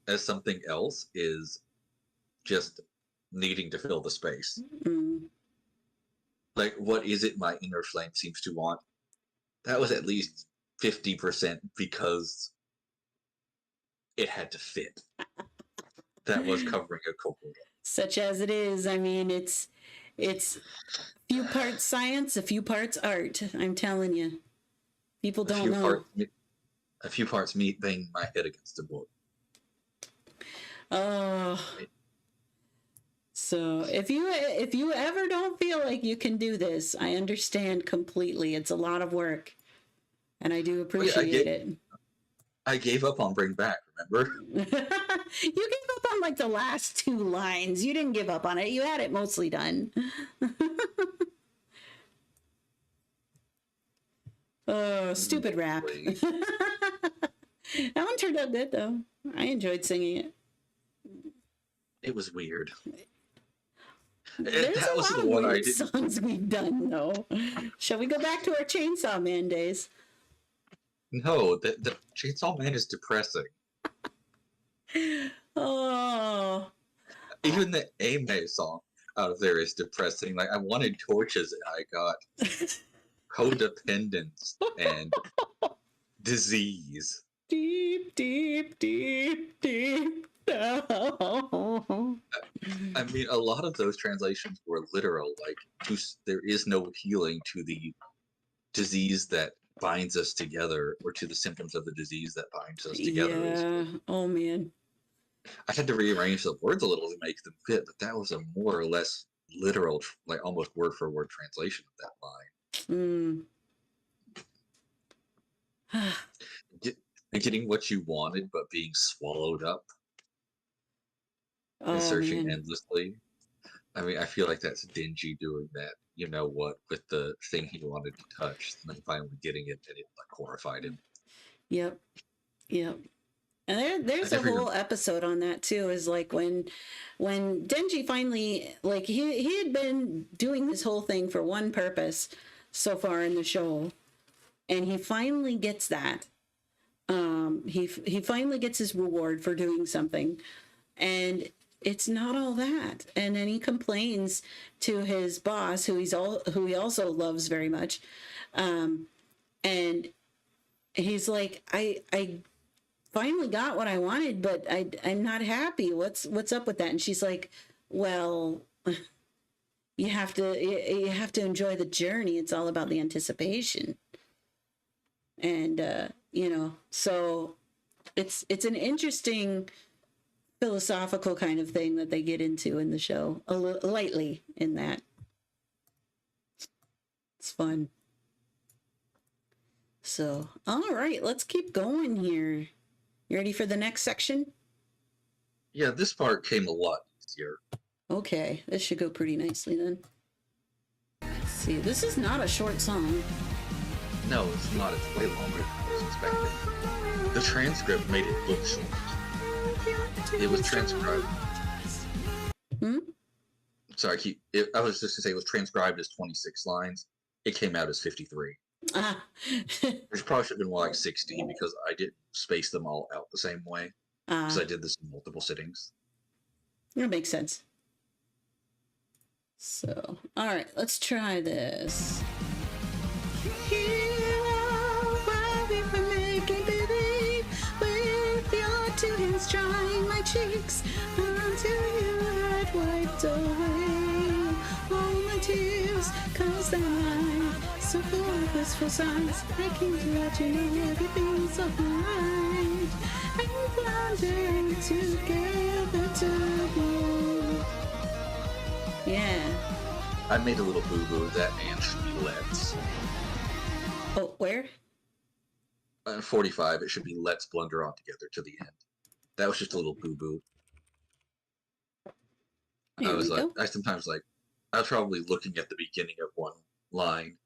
as something else is just needing to fill the space. Mm. Like, what is it my inner flame seems to want? That was at least 50% because it had to fit. That was covering a kokoro. Such as it is. I mean, it's a few parts science, a few parts art. I'm telling you, people don't know. A few parts me banging my head against a book. Oh, so if you ever don't feel like you can do this, I understand completely. It's a lot of work, and I do appreciate it. I gave up on Bring Back, remember? You gave up on like the last 2 lines. You didn't give up on it. You had it mostly done. Oh, stupid rap. That one turned out good though. I enjoyed singing it. It was weird. There's that a was lot the of one weird songs we've done though. Shall we go back to our Chainsaw Man days? No, the Chainsaw Man is depressing. Oh. Even the Ame song out of there is depressing. Like, I wanted torches and I got codependence and disease. Deep, deep, deep, deep down. I mean, a lot of those translations were literal. Like, there is no healing to the disease that binds us together, or to the symptoms of the disease that binds us together. Yeah. Oh man. I had to rearrange the words a little to make them fit, but that was a more or less literal, like almost word for word translation of that line. Getting what you wanted, but being swallowed up and searching endlessly. I mean, I feel like that's Denji doing that. You know what? With the thing he wanted to touch, and then finally getting it, and it like horrified him. Yep. Yep. And there's a whole episode on that too. Is like when Denji finally, like he had been doing this whole thing for one purpose so far in the show, and he finally gets that. He finally gets his reward for doing something, and it's not all that. And then he complains to his boss, who he also loves very much, and he's like, I finally got what I wanted, but I'm not happy. What's up with that? And she's like, well, you have to enjoy the journey. It's all about the anticipation. And so it's an interesting philosophical kind of thing that they get into in the show, a little lightly in that. It's fun. So, all right, let's keep going here. You ready for the next section? Yeah, this part came a lot easier. Okay, this should go pretty nicely then. Let's see, this is not a short song. No, it's not. It's way longer than I was expecting. The transcript made it look short. It was transcribed. Sorry, I was just going to say it was transcribed as 26 lines. It came out as 53. Which probably should have been more like 60 because I didn't space them all out the same way. Because I did this in multiple sittings. That makes sense. So, all right, let's try this. Here sign, so full of wistful signs. I came to let you know everything's alright. And blundered together to you. Yeah. I made a little boo-boo. That and should be let's. Oh, where? 45, it should be let's blunder on together to the end. That was just a little boo-boo. I was probably looking at the beginning of one line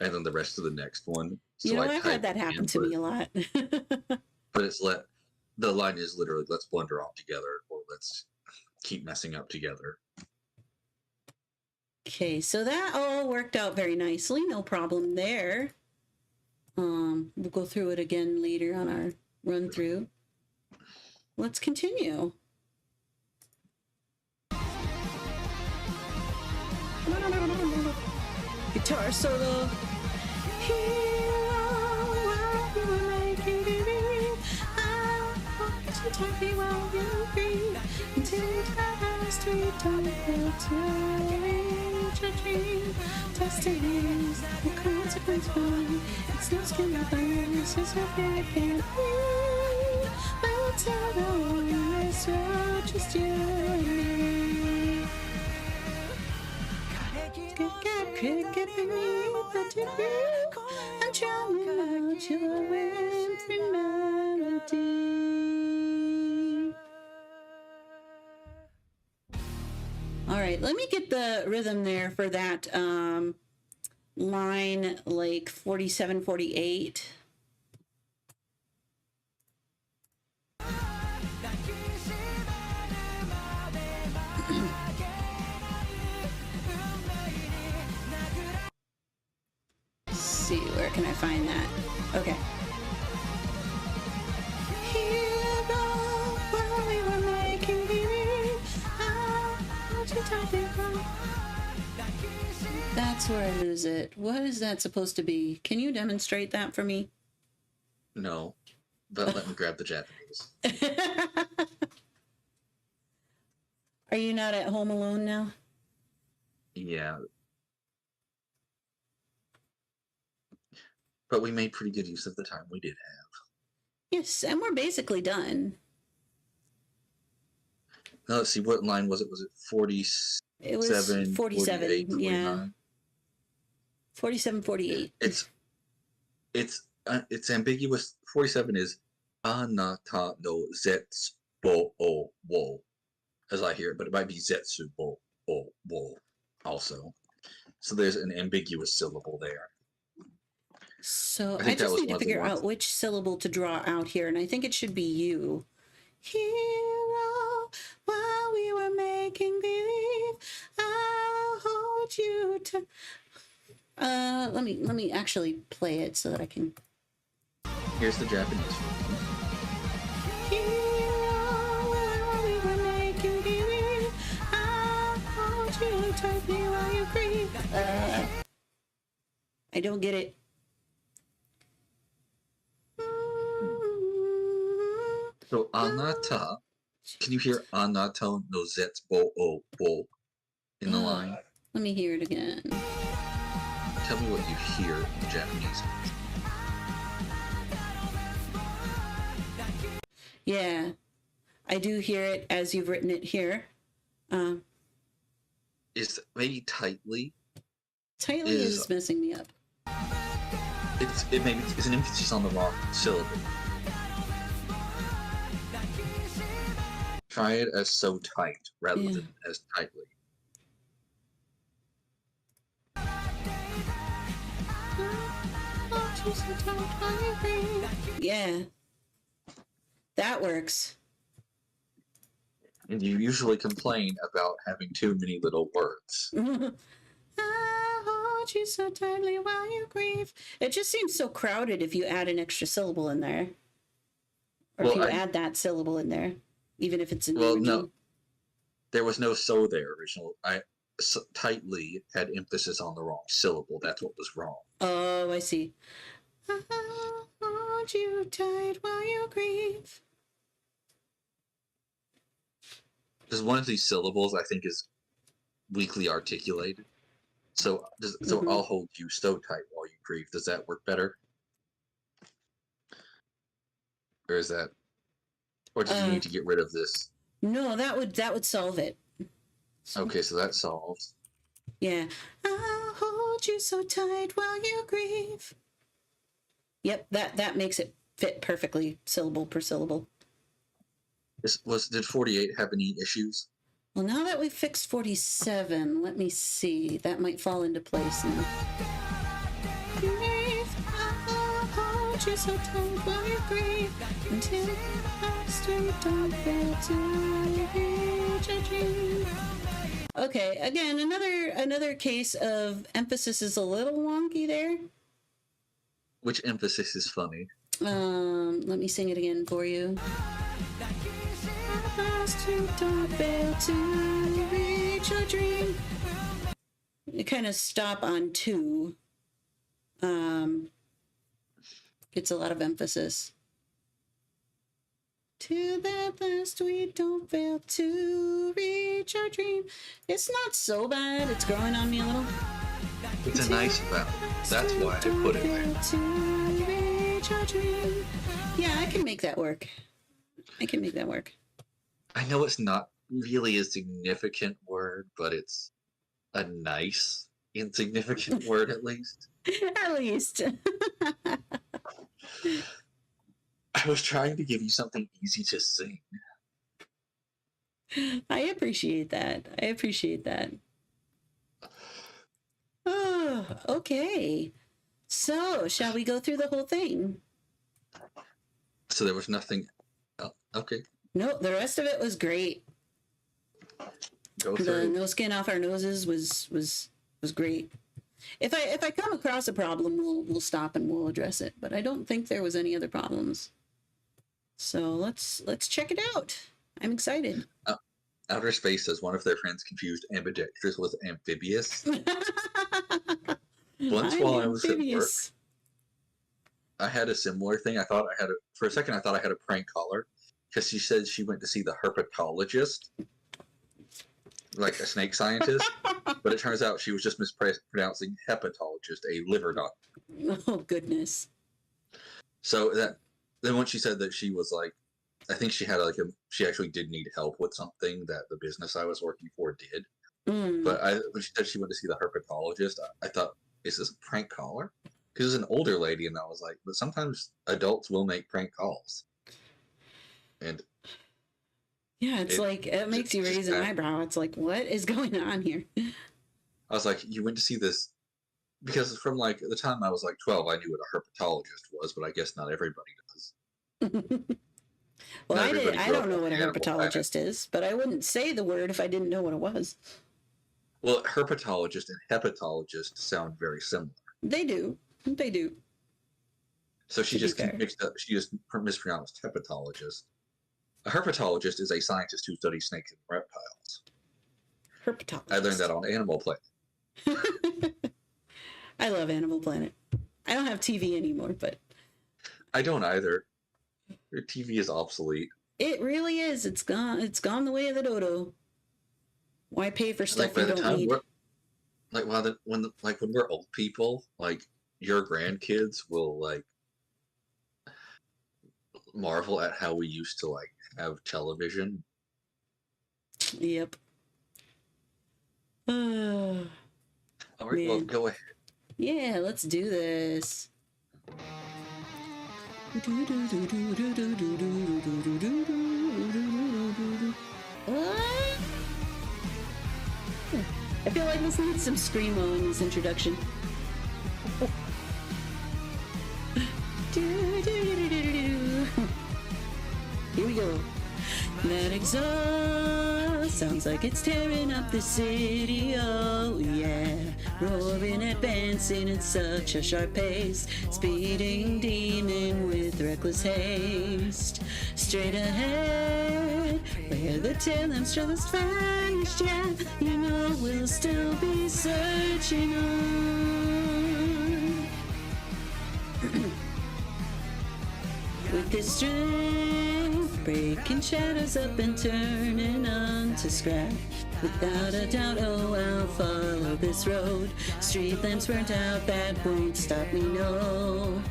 and then the rest of the next one. So I've had that happen to me a lot. But the line is literally let's blunder on together or let's keep messing up together. Okay, so that all worked out very nicely. No problem there. We'll go through it again later on our run through. Let's continue. Guitar solo. Destinies, the consequence one. It's no skin of ice, it's a big and we will tell the one it's just you and me. Got cricket beneath the degree. I'm drumming out your wintry melody. All right, let me get the rhythm there for that line like 47, 48. Let's see, where can I find that? Okay. That's where I lose it. What is that supposed to be? Can you demonstrate that for me? No, but let me grab the Japanese. Are you not at home alone now? Yeah. But we made pretty good use of the time we did have. Yes, and we're basically done. Now, let's see, what line was it? Was it 47? It was 47, yeah. 47, 48. It's ambiguous. 47 is anata no zetsu o wo, as I hear it, but it might be zetsu o wo also. So there's an ambiguous syllable there. So I just need to figure out which syllable to draw out here, and I think it should be you. Hero, while we were making believe, I'll hold you to. Let me actually play it so that I can. Here's the Japanese. Hero, while we were making believe, I'll hold you tightly while you grieve. I don't get it. So anata, can you hear anata no zetsu o wo in the line? Let me hear it again. Tell me what you hear in the Japanese. Yeah, I do hear it as you've written it here. Is maybe tightly? Tightly is messing me up. It's an emphasis on the wrong syllable. Try it as so tight rather than as tightly. Yeah, that works. And you usually complain about having too many little words. I hold you so tightly while you grieve. It just seems so crowded if you add an extra syllable in there. Or if you add that syllable in there, even if it's an no. There was no so there original. Tightly had emphasis on the wrong syllable. That's what was wrong. Oh, I see. I hold you tight while you grieve. Because one of these syllables, I think, is weakly articulated. So I'll hold you so tight while you grieve. Does that work better? Or is that, or do you need to get rid of this? No, that would solve it. Okay, so that solves. Yeah. I'll hold you so tight while you grieve. Yep, that makes it fit perfectly, syllable per syllable. Did 48 have any issues? Well, now that we've fixed 47, let me see. That might fall into place now. I'll hold you so tight while you grieve until last we don't fail to reach a dream. Okay, again, another case of emphasis is a little wonky there. Which emphasis is funny? Let me sing it again for you. Don't fail to reach your dream. You kind of stop on two. Gets a lot of emphasis. To that last we don't fail to reach our dream. It's not so bad. It's growing on me a little. It's a nice vowel. That's why I put it there. To reach our dream. Yeah, I can make that work. I know it's not really a significant word, but it's a nice, insignificant word at least. At least. I was trying to give you something easy to sing. I appreciate that. Oh, okay. So, shall we go through the whole thing? So there was nothing. Oh, okay. No, the rest of it was great. Go through. The no skin off our noses was great. If I come across a problem, we'll stop and we'll address it. But I don't think there was any other problems. So let's check it out. I'm excited. Outer Space says one of their friends confused ambidextrous with amphibious. Once while I was at work, I had a similar thing. For a second I thought I had a prank caller because she said she went to see the herpetologist, like a snake scientist, but it turns out she was just mispronouncing hepatologist, a liver doctor. Oh goodness. So then when she said that she was like, I think she had she actually did need help with something that the business I was working for did. But when she said she went to see the herpetologist, I thought, is this a prank caller? Because it was an older lady, and I was like, but sometimes adults will make prank calls. And yeah, it makes you raise an eyebrow. It's like, what is going on here? I was like, you went to see this because from like the time I was like 12, I knew what a herpetologist was, but I guess not everybody does. Well, I don't know what a herpetologist is, but I wouldn't say the word if I didn't know what it was. Well, herpetologist and hepatologist sound very similar. They do. So she just mispronounced hepatologist. A herpetologist is a scientist who studies snakes and reptiles. Herpetologist. I learned that on Animal Planet. I love Animal Planet. I don't have TV anymore, but I don't either. Your TV is obsolete. It really is. It's gone. It's gone the way of the dodo. Why pay for stuff you don't need? When we're old people, like your grandkids will like marvel at how we used to like have television. Yep. All right, well, go ahead. Yeah, let's do this. I feel like this needs some screamo in this introduction. Here we go. That exhaust sounds like it's tearing up the city, oh yeah. Roaring, advancing at such a sharp pace, speeding demon with reckless haste. Straight ahead, where the tail lamps just vanished, yeah. You know we'll still be searching on. With this strength breaking shadows up and turning on to scrap. Without a doubt, oh, I'll follow this road. Street lamps burnt out, that won't stop me, no.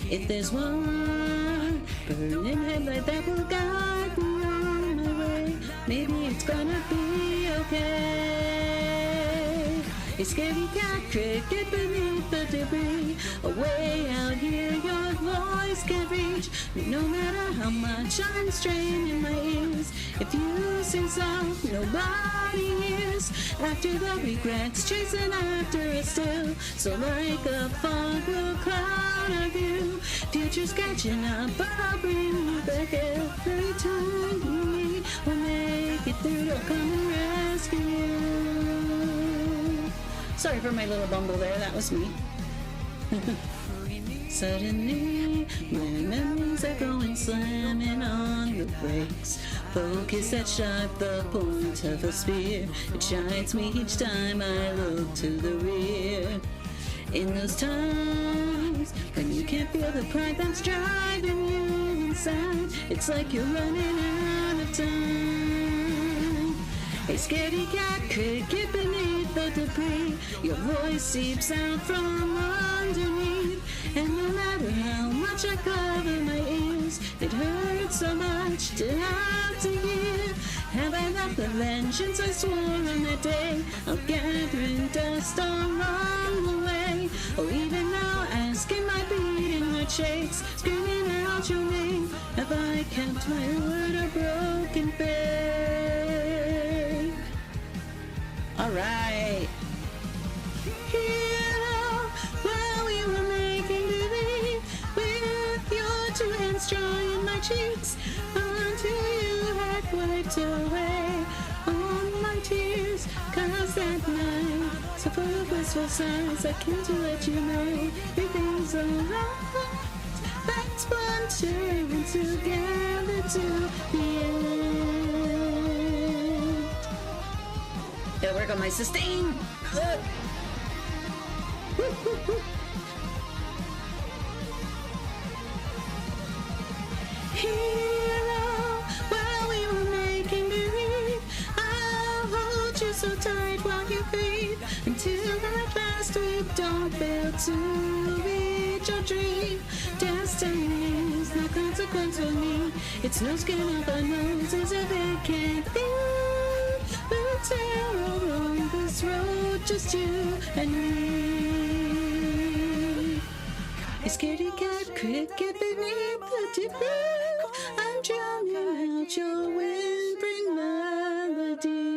If there's one burning headlight that will guide me on my way, maybe it's gonna be okay. A scaredy cat cricket beneath the debris. Away out here your voice can't reach. No matter how much I'm straining my ears, if you sing soft, nobody hears. After the regrets chasing after us still. So like a fog will cloud our view. Future's catching up, but I'll bring you back every time you need. We'll make it through, I'll come and rescue you. Sorry for my little bumble there, that was me. Suddenly, my memories are going slamming on the brakes. Focus that sharp, the point of a spear. It shines me each time I look to the rear. In those times when you can't feel the pride that's driving you inside, it's like you're running out of time. A scaredy cat cricket beneath the debris. Your voice seeps out from underneath. And no matter how much I cover my ears, it hurts so much to have to hear. Have I left the vengeance I swore on that day? I'll gather in dust along the way. Oh, even now asking my beating heart shakes, screaming out your name. Have I kept my word or broken faith? All right. Hero, while we were making believe, with your two hands drying my cheeks, until you had wiped away all my tears. Cause that night, so full of blissful sighs, I came to let you know everything's alright. Let's spluttering together to the end. Gotta work on my sustain. Hero, while we were making believe, I'll hold you so tight while you breathe, until at last we don't fail to reach our dream. Destiny is no consequence for me. It's no skin off our noses if it can't be. We'll tear along this road, just you and me. A scaredy cat cricket beneath the debris. I'm drowning out your whispering melody.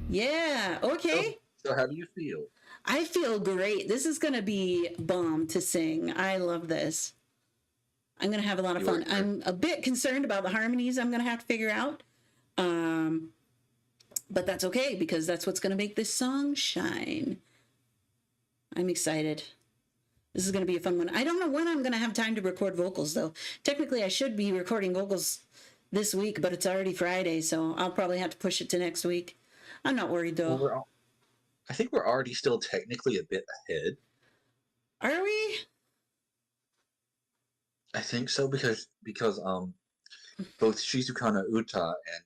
Yeah, okay. So how do you feel? I feel great. This is going to be bomb to sing. I love this. I'm going to have a lot of fun. I'm a bit concerned about the harmonies I'm going to have to figure out. But that's okay, because that's what's going to make this song shine. I'm excited. This is going to be a fun one. I don't know when I'm going to have time to record vocals, though. Technically, I should be recording vocals this week, but it's already Friday, so I'll probably have to push it to next week. I'm not worried, though. Well, I think we're already still technically a bit ahead. Are we? I think so, because both Shizukana Uta and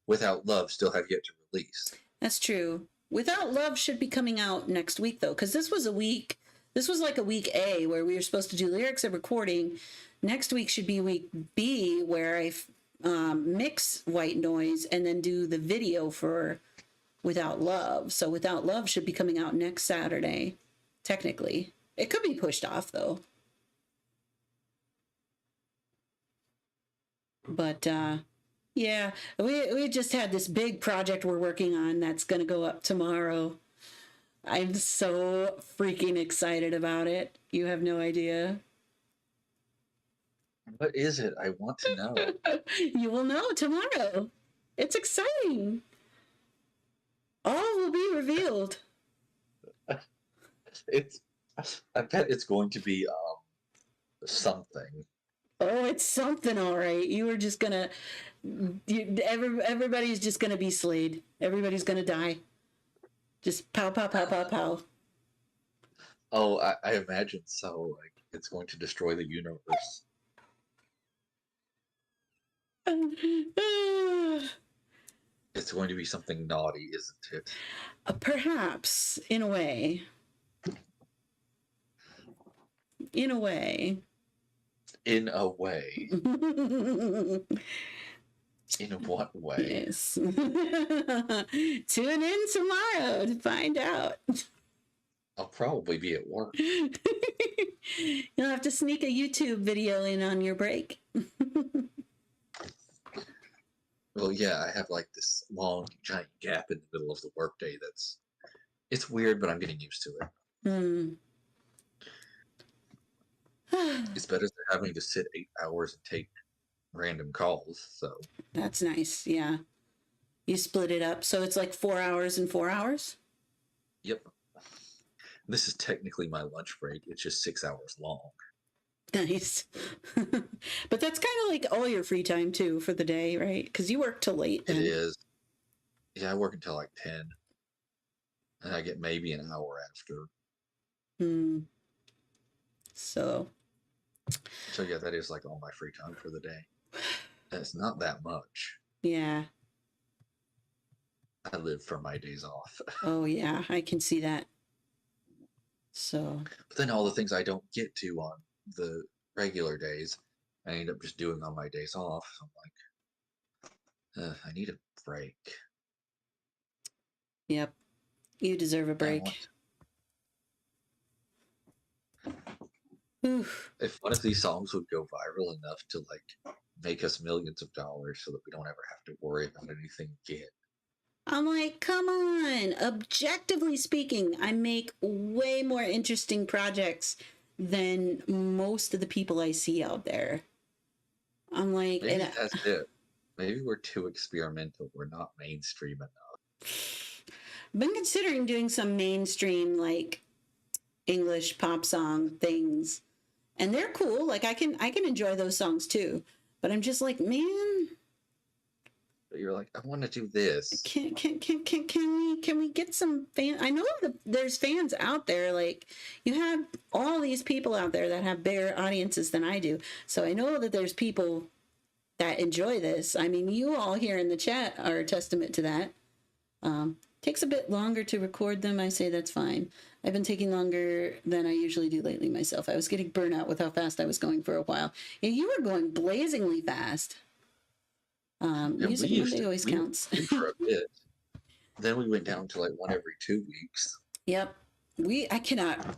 Without Love still have yet to release. That's true. Without Love should be coming out next week, though, because this was like a week A where we were supposed to do lyrics and recording. Next week should be week B, where I mix White Noise and then do the video for Without Love. So Without Love should be coming out next Saturday, technically. It could be pushed off, though. But, yeah, we just had this big project we're working on that's going to go up tomorrow. I'm so freaking excited about it. You have no idea. What is it? I want to know. You will know tomorrow. It's exciting. All will be revealed. I bet it's going to be something. Oh, it's something, all right. You are just gonna. Everybody's just gonna be slayed. Everybody's gonna die. Just pow, pow, pow, pow, pow. Oh, I imagine so. Like it's going to destroy the universe. It's going to be something naughty, isn't it? Perhaps, in a way. In a way. In a way. In what way? Yes. Tune in tomorrow to find out. I'll probably be at work. You'll have to sneak a YouTube video in on your break. Well, yeah, I have like this long, giant gap in the middle of the workday it's weird, but I'm getting used to it. It's better than having to sit 8 hours and take random calls, so. That's nice, yeah. You split it up, so it's like 4 hours and 4 hours? Yep. This is technically my lunch break. It's just 6 hours long. Nice. But that's kind of like all your free time too for the day, right? Because you work till late then. It is. Yeah, I work until like 10. And I get maybe an hour after. So yeah, that is like all my free time for the day. And it's not that much. yeah. I live for my days off. Oh yeah, I can see that. So. But then all the things I don't get to on the regular days, I end up just doing on my days off. So I'm like, I need a break. Yep. You deserve a break. Oof. If one of these songs would go viral enough to like make us millions of dollars so that we don't ever have to worry about anything again. I'm like, come on. Objectively speaking, I make way more interesting projects than most of the people I see out there. I'm like, maybe that's it. Maybe we're too experimental. We're not mainstream enough. I've been considering doing some mainstream, like English pop song things, and they're cool. Like I can enjoy those songs too. But I'm just like, man. You're like, I want to do this. Can we get some fans? I know there's fans out there. Like you have all these people out there that have bigger audiences than I do. So I know that there's people that enjoy this. I mean, you all here in the chat are a testament to that. Takes a bit longer to record them. I say that's fine. I've been taking longer than I usually do lately myself. I was getting burnt out with how fast I was going for a while. And you were going blazingly fast. Music Monday always counts. For a bit. Then we went down to like one every 2 weeks. Yep. I cannot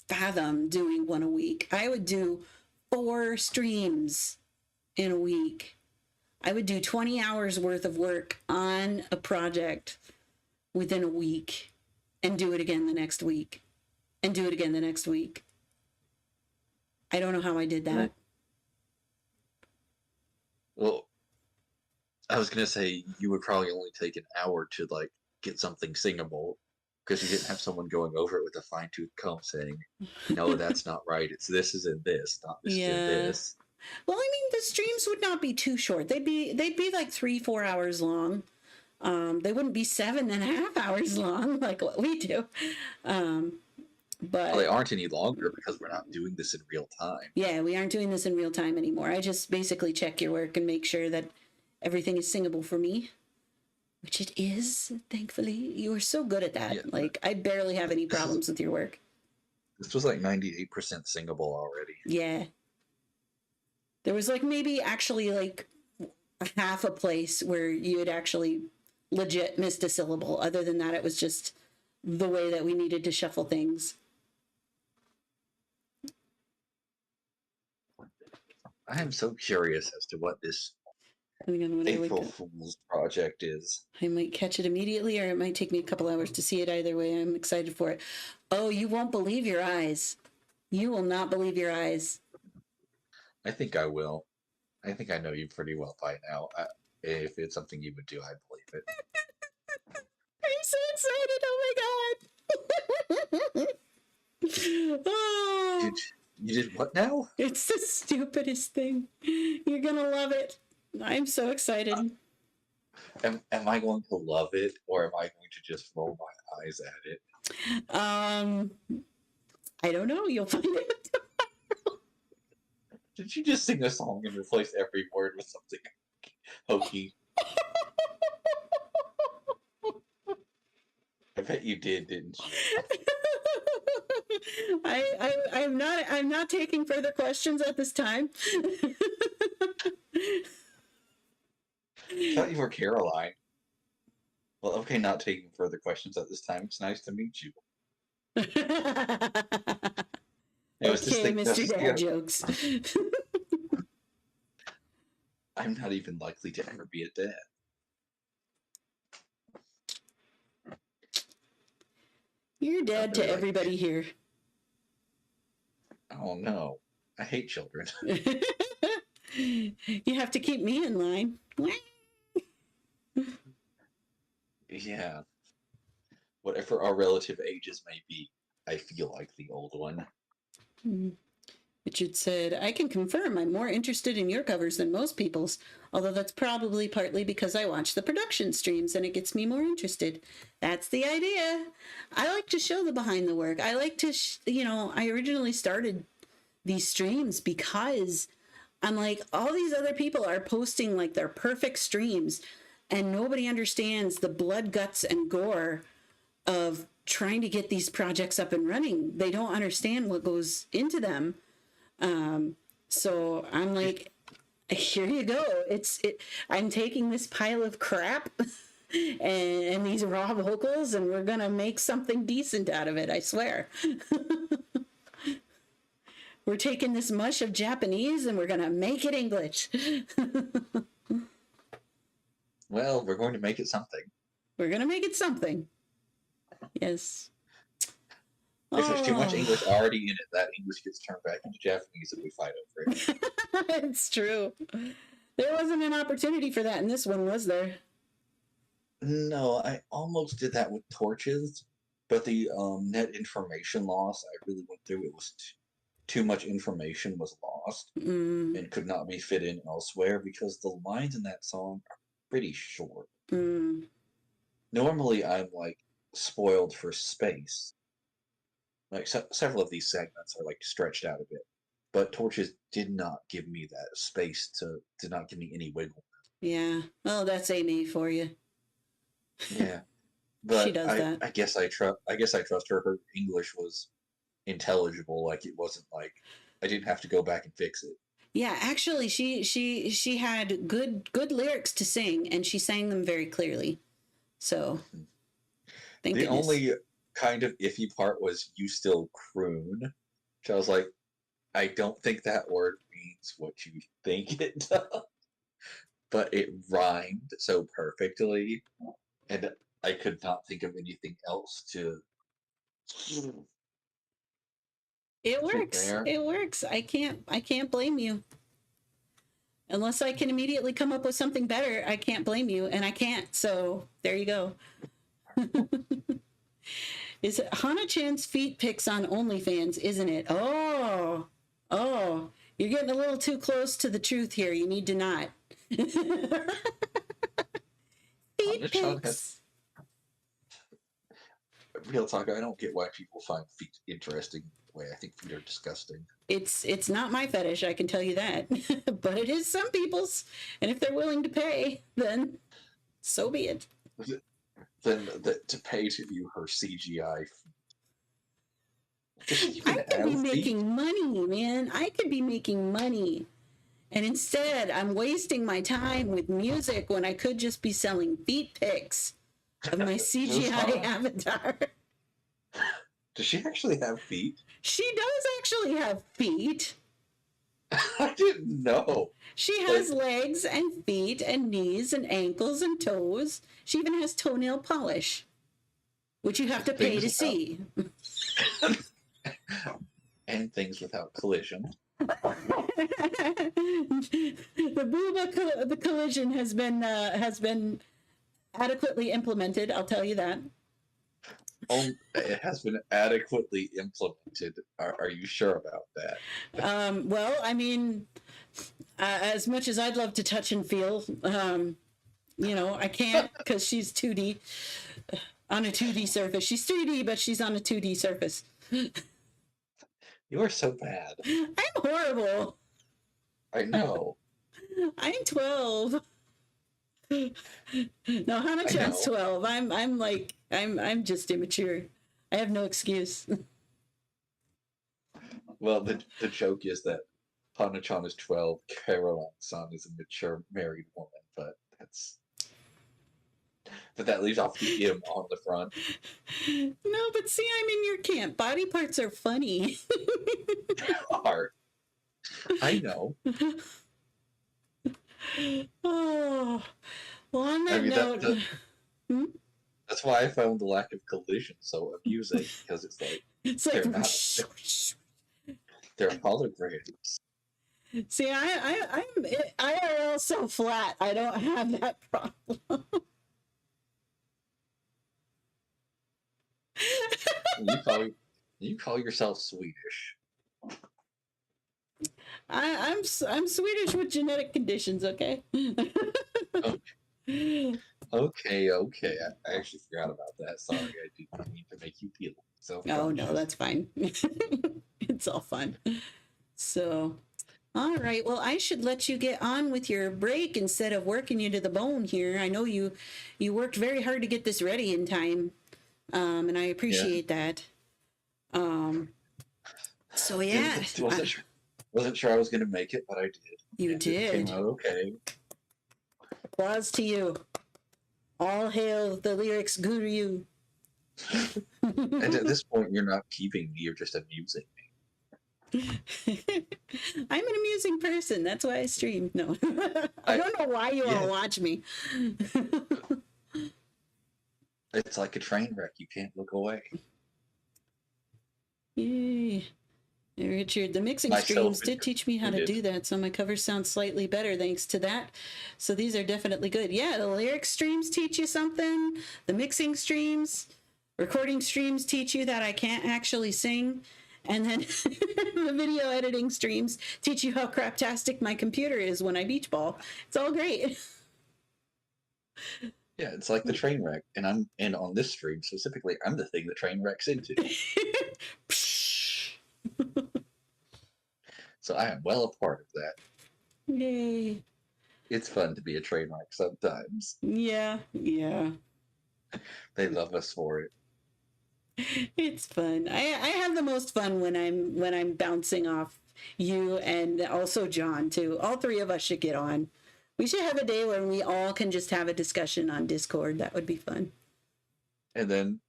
fathom doing one a week. I would do 4 streams in a week. I would do 20 hours worth of work on a project within a week and do it again the next week and do it again the next week. I don't know how I did that. Well, I was going to say you would probably only take an hour to like get something singable because you didn't have someone going over it with a fine-tooth comb saying, no, that's not right. It's this is in this, not this is in this. Well, I mean, the streams would not be too short. They'd be like 3-4 hours long. They wouldn't be 7.5 hours long like what we do. But they aren't any longer because we're not doing this in real time. Yeah, we aren't doing this in real time anymore. I just basically check your work and make sure that everything is singable for me, which it is, thankfully. You are so good at that. Yeah. Like, I barely have any problems with your work. This was like 98% singable already. Yeah. There was like maybe actually like half a place where you had actually legit missed a syllable. Other than that, it was just the way that we needed to shuffle things. I am so curious as to what this April Fool's project is. I might catch it immediately, or it might take me a couple hours to see it. Either way, I'm excited for it. Oh, you won't believe your eyes. You will not believe your eyes. I think I will. I think I know you pretty well by now. If it's something you would do, I believe it. I'm so excited. Oh my god. Oh. You did what now? It's the stupidest thing. You're going to love it. I'm so excited. Am I going to love it, or am I going to just roll my eyes at it? I don't know. You'll find out. Did you just sing a song and replace every word with something hokey? I bet you did, didn't you? I'm not taking further questions at this time. I thought you were Caroline. Well, okay, not taking further questions at this time. It's nice to meet you. Okay, Mr. Dad jokes. I'm not even likely to ever be a dad. You're dad to everybody here. Oh no, I hate children. You have to keep me in line. Yeah. Whatever our relative ages may be, I feel like the old one. Richard said, I can confirm I'm more interested in your covers than most people's, although that's probably partly because I watch the production streams and it gets me more interested. That's the idea. I like to show the behind the work. I like to, I originally started these streams because I'm like, all these other people are posting like their perfect streams and nobody understands the blood, guts, and gore of trying to get these projects up and running. They don't understand what goes into them. So I'm like, here you go. I'm taking this pile of crap and these raw vocals and we're going to make something decent out of it. I swear. We're taking this mush of Japanese and we're going to make it English. Well, we're going to make it something. We're going to make it something. Yes. If there's too much English already in it, that English gets turned back into Japanese and we fight over it. It's true. There wasn't an opportunity for that in this one, was there? No, I almost did that with Torches, but the net information loss I really went through, it was too much information was lost and could not be fit in elsewhere because the lines in that song are pretty short. Normally, I'm like spoiled for space. Like several of these segments are like stretched out a bit, but Torches did not give me that space did not give me any wiggle. Yeah, well, that's Amy for you. Yeah, but she does that. I guess I trust her. Her English was intelligible. Like it wasn't like I didn't have to go back and fix it. Yeah, actually, she had good lyrics to sing, and she sang them very clearly. So, thank the goodness. only kind of iffy part was "you still croon," which I was like, I don't think that word means what you think it does, but it rhymed so perfectly, and I could not think of anything else to. It works. It works. I can't blame you. Unless I can immediately come up with something better, I can't blame you, and I can't. So there you go. Is it Hana-chan's feet pics on OnlyFans, isn't it? Oh, you're getting a little too close to the truth here. You need to not. Feet pics. Real talk, I don't get why people find feet interesting. Way I think feet are disgusting. It's not my fetish, I can tell you that. But it is some people's, and if they're willing to pay, then so be it. Then to pay to view her CGI. I could be making money, man. I could be making money. And instead, I'm wasting my time with music when I could just be selling feet pics of my CGI avatar. Does she actually have feet? She does actually have feet. I didn't know. She has legs and feet and knees and ankles and toes. She even has toenail polish, which you have to pay to see. And things without collision. The collision has been adequately implemented. I'll tell you that. It has been adequately implemented. Are you sure about that? Well, I mean, as much as I'd love to touch and feel, I can't because she's 2D on a 2D surface. She's 3D, but she's on a 2D surface. You are so bad. I'm horrible. I know. I'm 12. No, Hana-chan's I know. 12. I'm just immature. I have no excuse. Well, the joke is that Hana-chan is 12, Caroline-san is a mature married woman, but that leaves off the M on the front. No, but see, I'm in your camp. Body parts are funny. Are. I know. Oh, well, on that note, that's why I found the lack of collision so amusing, because it's like they're not. They're holograms. See, I'm IRL so flat. I don't have that problem. You call yourself Swedish. I'm Swedish with genetic conditions. Okay. Okay. I actually forgot about that. Sorry, I didn't mean to make you feel so. Oh no, that's fine. It's all fun. So, all right. Well, I should let you get on with your break instead of working you to the bone here. I know you worked very hard to get this ready in time, and I appreciate that. So yeah, wasn't sure I was gonna make it, but I did. You did. It came out okay. Applause to you. All hail the lyrics guru. And at this point, you're not keeping me; you're just amusing me. I'm an amusing person. That's why I stream. No, I don't know why you all watch me. It's like a train wreck. You can't look away. Yay. Richard, the mixing streams did teach me how to do that, so my covers sound slightly better thanks to that. So these are definitely good. Yeah, the lyric streams teach you something. The mixing streams, recording streams teach you that I can't actually sing. And then the video editing streams teach you how craptastic my computer is when I beach ball. It's all great. Yeah, it's like the train wreck, and on this stream specifically, I'm the thing the train wrecks into. So I am well a part of that. Yay. It's fun to be a train wreck sometimes. Yeah. They love us for it. It's fun. I have the most fun when I'm bouncing off you and also John too. All three of us should get on. We should have a day when we all can just have a discussion on Discord. That would be fun. And then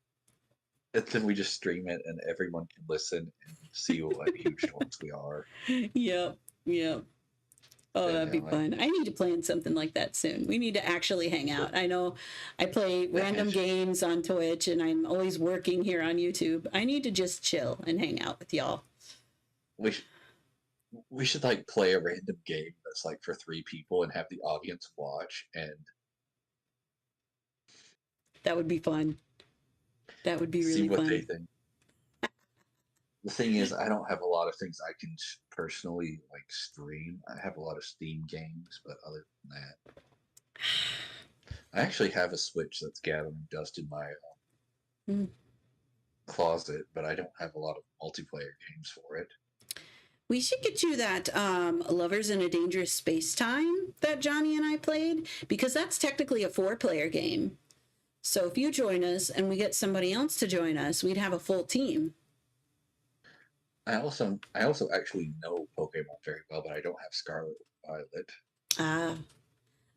we just stream it and everyone can listen and see what huge dorks we are. Yep. Oh, that'd be fun. I need to plan something like that soon. We need to actually hang out. I know I play random games on Twitch and I'm always working here on YouTube. I need to just chill and hang out with y'all. We should like play a random game that's like for 3 people and have the audience watch, and that would be fun. That would be really see what fun. they think. The thing is, I don't have a lot of things I can personally like stream. I have a lot of Steam games, but other than that, I actually have a Switch that's gathering dust in my closet, but I don't have a lot of multiplayer games for it. We should get you that Lovers in a Dangerous Space-Time that Johnny and I played, because that's technically a 4-player game. So if you join us and we get somebody else to join us, we'd have a full team. I also actually know Pokemon very well, but I don't have Scarlet Violet.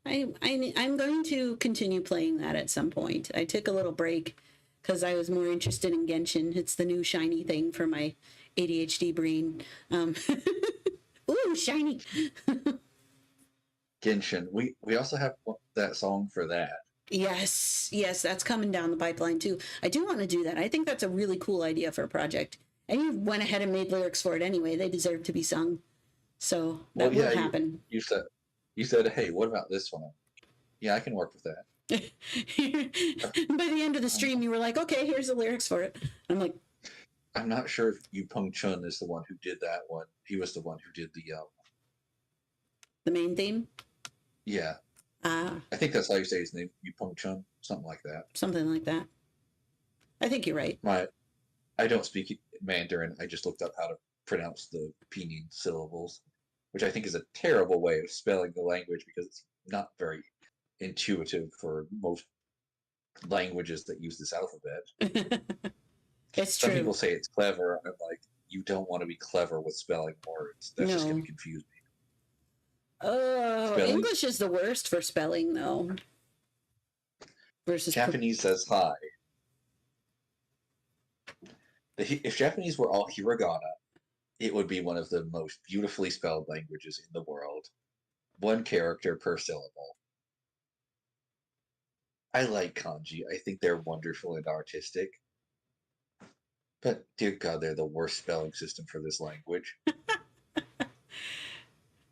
I'm going to continue playing that at some point. I took a little break because I was more interested in Genshin. It's the new shiny thing for my ADHD brain. Ooh, shiny. Genshin. We also have that song for that. Yes, that's coming down the pipeline too. I do want to do that. I think that's a really cool idea for a project. And you went ahead and made lyrics for it anyway. They deserve to be sung. So that will happen. You said, hey, what about this one? Yeah, I can work with that. By the end of the stream, you were like, okay, here's the lyrics for it. I'm like, I'm not sure if Yu Peng Chun is the one who did that one. He was the one who did the main theme? Yeah. I think that's how you say his name, Yu Peng Chun, something like that. Something like that. I think you're right. I don't speak Mandarin. I just looked up how to pronounce the pinyin syllables, which I think is a terrible way of spelling the language because it's not very intuitive for most languages that use this alphabet. It's Some true. people say it's clever. I'm like, you don't want to be clever with spelling words. That's just going No. to confuse me. Oh, Spelling. English is the worst for spelling, though. Versus Japanese says hi. If Japanese were all hiragana, it would be one of the most beautifully spelled languages in the world. One character per syllable. I like kanji. I think they're wonderful and artistic. But dear God, they're the worst spelling system for this language.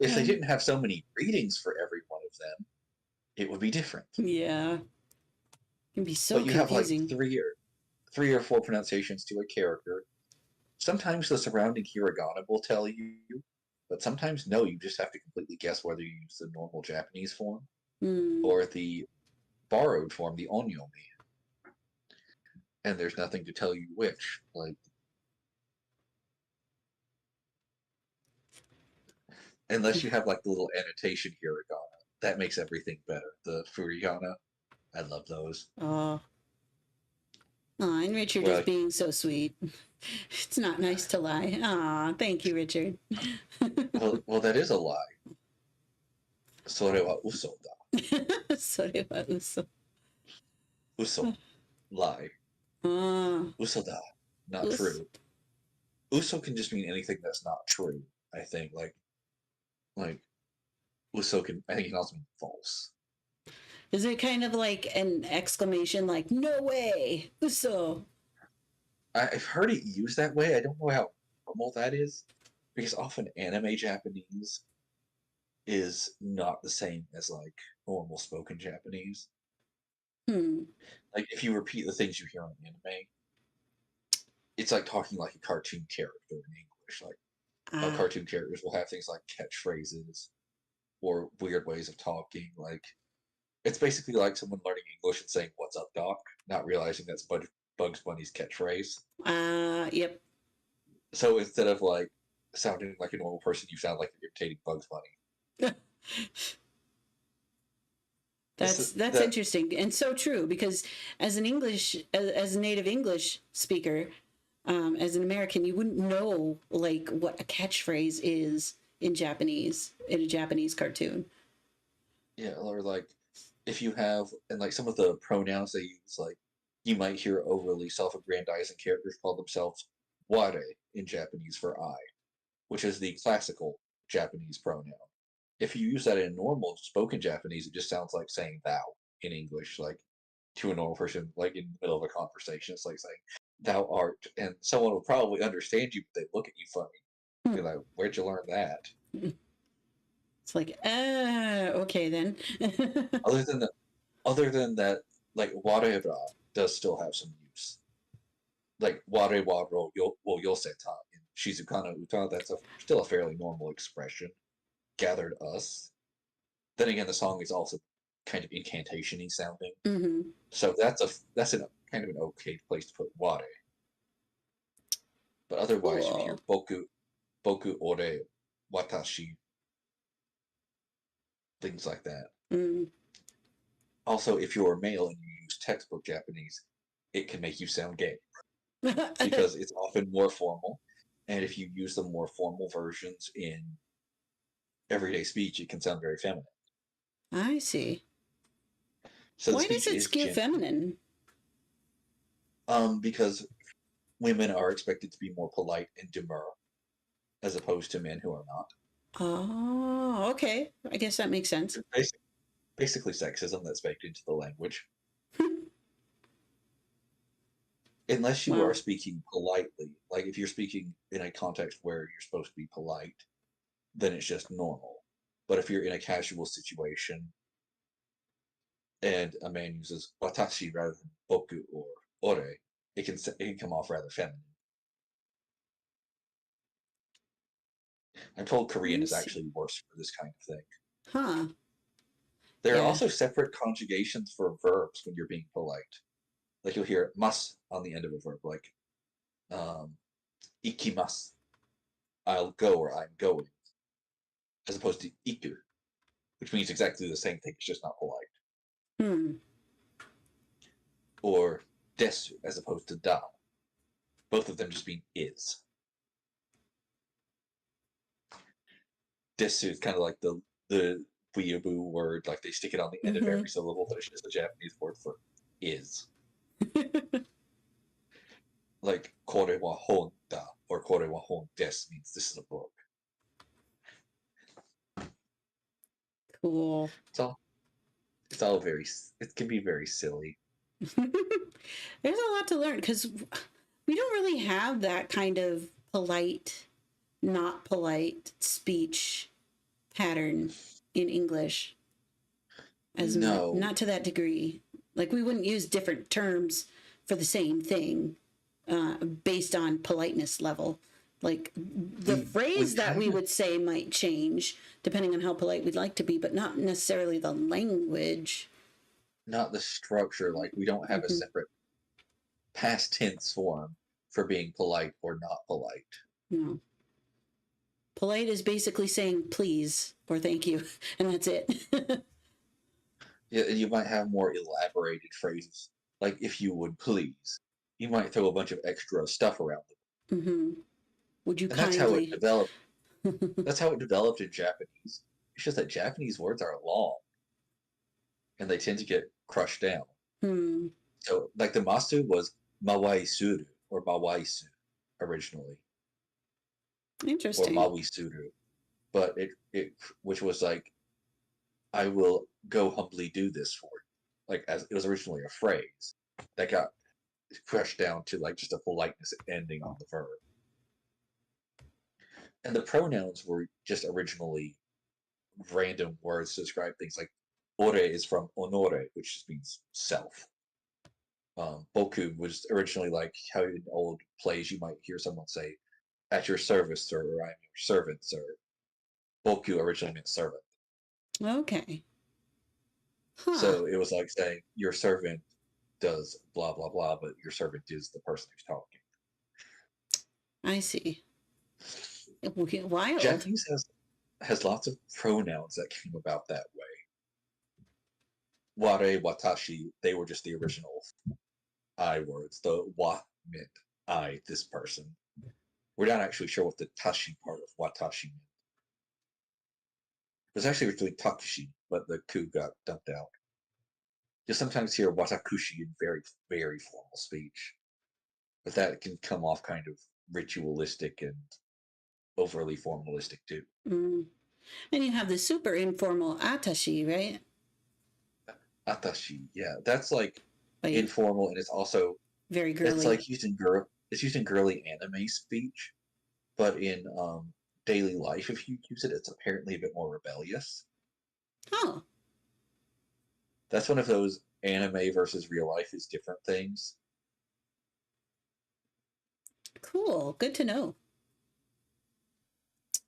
If they didn't have so many readings for every one of them, it would be different. Yeah. It can be so But you have like confusing. three or four pronunciations to a character. Sometimes the surrounding hiragana will tell you, but sometimes no, you just have to completely guess whether you use the normal Japanese form or the borrowed form, the onyomi. And there's nothing to tell you which. Like, unless you have like the little annotation hiragana, that makes everything better. The furigana, I love those. Oh. Aw, and Richard Where is like, being so sweet. It's not nice to lie. Aw, thank you, Richard. well, that is a lie. Sore wa uso da. それは嘘. Uso, lie. Ah, Uso da, not us. true. Uso can just mean anything that's not true. I think like uso can. I think it can also mean false. Is it kind of like an exclamation, like "No way, uso"? I've heard it used that way. I don't know how normal that is because often anime Japanese is not the same as like normal spoken Japanese. Hmm. Like if you repeat the things you hear on anime, it's like talking like a cartoon character in English. Like how Ah. cartoon characters will have things like catchphrases or weird ways of talking. Like it's basically like someone learning English and saying "What's up, Doc," not realizing that's Bugs Bunny's catchphrase. Yep. So instead of like sounding like a normal person, you sound like you're imitating Bugs Bunny. That's That interesting and so true because as an English as a native English speaker, as an American, you wouldn't know like what a catchphrase is in Japanese in a Japanese cartoon. yeah, or like if you have and like some of the pronouns they use, like you might hear overly self-aggrandizing characters call themselves ware in Japanese for I, which is the classical Japanese pronoun. If you use that in normal spoken Japanese, it just sounds like saying thou in English, like to a normal person, like in the middle of a conversation. It's like saying thou art, and someone will probably understand you, but they look at you funny. Hmm. You're like, where'd you learn that? It's like, okay then. Other than that, other than that, like wareba does still have some use. Like ware waro wo yoseta in Shizukana Uta, that's still a fairly normal expression. Gathered us. Then again, the song is also kind of incantation-y sounding. Mm-hmm. So that's a kind of an okay place to put ware. But otherwise, you'd hear Cool. boku ore, watashi, things like that. Mm. Also, if you're male and you use textbook Japanese, it can make you sound gay because it's often more formal. And if you use the more formal versions in everyday speech, it can sound very feminine. I see. So the Why does speech it is skew gentle. feminine? Because women are expected to be more polite and demure as opposed to men who are not. Oh, okay. I guess that makes sense. Basically sexism that's baked into the language. Unless you Wow. are speaking politely, like if you're speaking in a context where you're supposed to be polite, then it's just normal. But if you're in a casual situation and a man uses watashi rather than boku or ore, it can come off rather feminine. I'm told Korean I is see. actually worse for this kind of thing. Huh. There are Yeah. also separate conjugations for verbs when you're being polite. Like you'll hear mas on the end of a verb, like ikimasu. I'll go or I'm going, as opposed to iku, which means exactly the same thing, it's just not polite. Hmm. Or desu, as opposed to da. Both of them just mean is. Desu is kind of like the weeaboo word, like they stick it on the end of Mm-hmm. every syllable, but it's just a Japanese word for is. Like kore wa hon da or kore wa hon desu means this is a book. Cool. It's all very. It can be very silly. There's a lot to learn because we don't really have that kind of polite, not polite speech pattern in English as much, No, not to that degree. Like we wouldn't use different terms for the same thing based on politeness level. Like the we phrase that kind we of would say might change depending on how polite we'd like to be, but not necessarily the language. not the structure. Like we don't have a Mm-hmm. separate past tense form for being polite or not polite. No. Polite is basically saying please or thank you, and that's it. Yeah, and you might have more elaborated phrases, like "if you would please." You might throw a bunch of extra stuff around them, Mm-hmm. Would you and that's how it kindly? developed. That's how it developed in Japanese. It's just that Japanese words are long, and they tend to get crushed down. Hmm. So, like the masu was mawai suru or mawai su originally, or Interesting. mawi suru, but it which was like I will go humbly do this for you. Like as it was originally a phrase that got crushed down to like just a politeness ending on the verb. And the pronouns were just originally random words to describe things like ore is from onore, which just means self. Boku was originally like how in old plays you might hear someone say, at your service, sir, or I'm your servant, sir. Boku originally meant servant. Okay. Huh. So it was like saying your servant does blah blah blah, but your servant is the person who's talking. I see. Wild. Japanese has lots of pronouns that came about that way. Ware, watashi, they were just the original I words. The wa meant I, this person. We're not actually sure what the tashi part of watashi meant. It was actually originally takushi, but the ku got dumped out. You'll sometimes hear watakushi in very, very formal speech, but that can come off kind of ritualistic and overly formalistic too. Mm. And you have the super informal atashi, right? Atashi, yeah, that's like Like informal, and it's also very it's girly. like used in girly anime speech, but in daily life, if you use it, it's apparently a bit more rebellious. Oh, That's one of those anime versus real life is different things. cool. Good to know.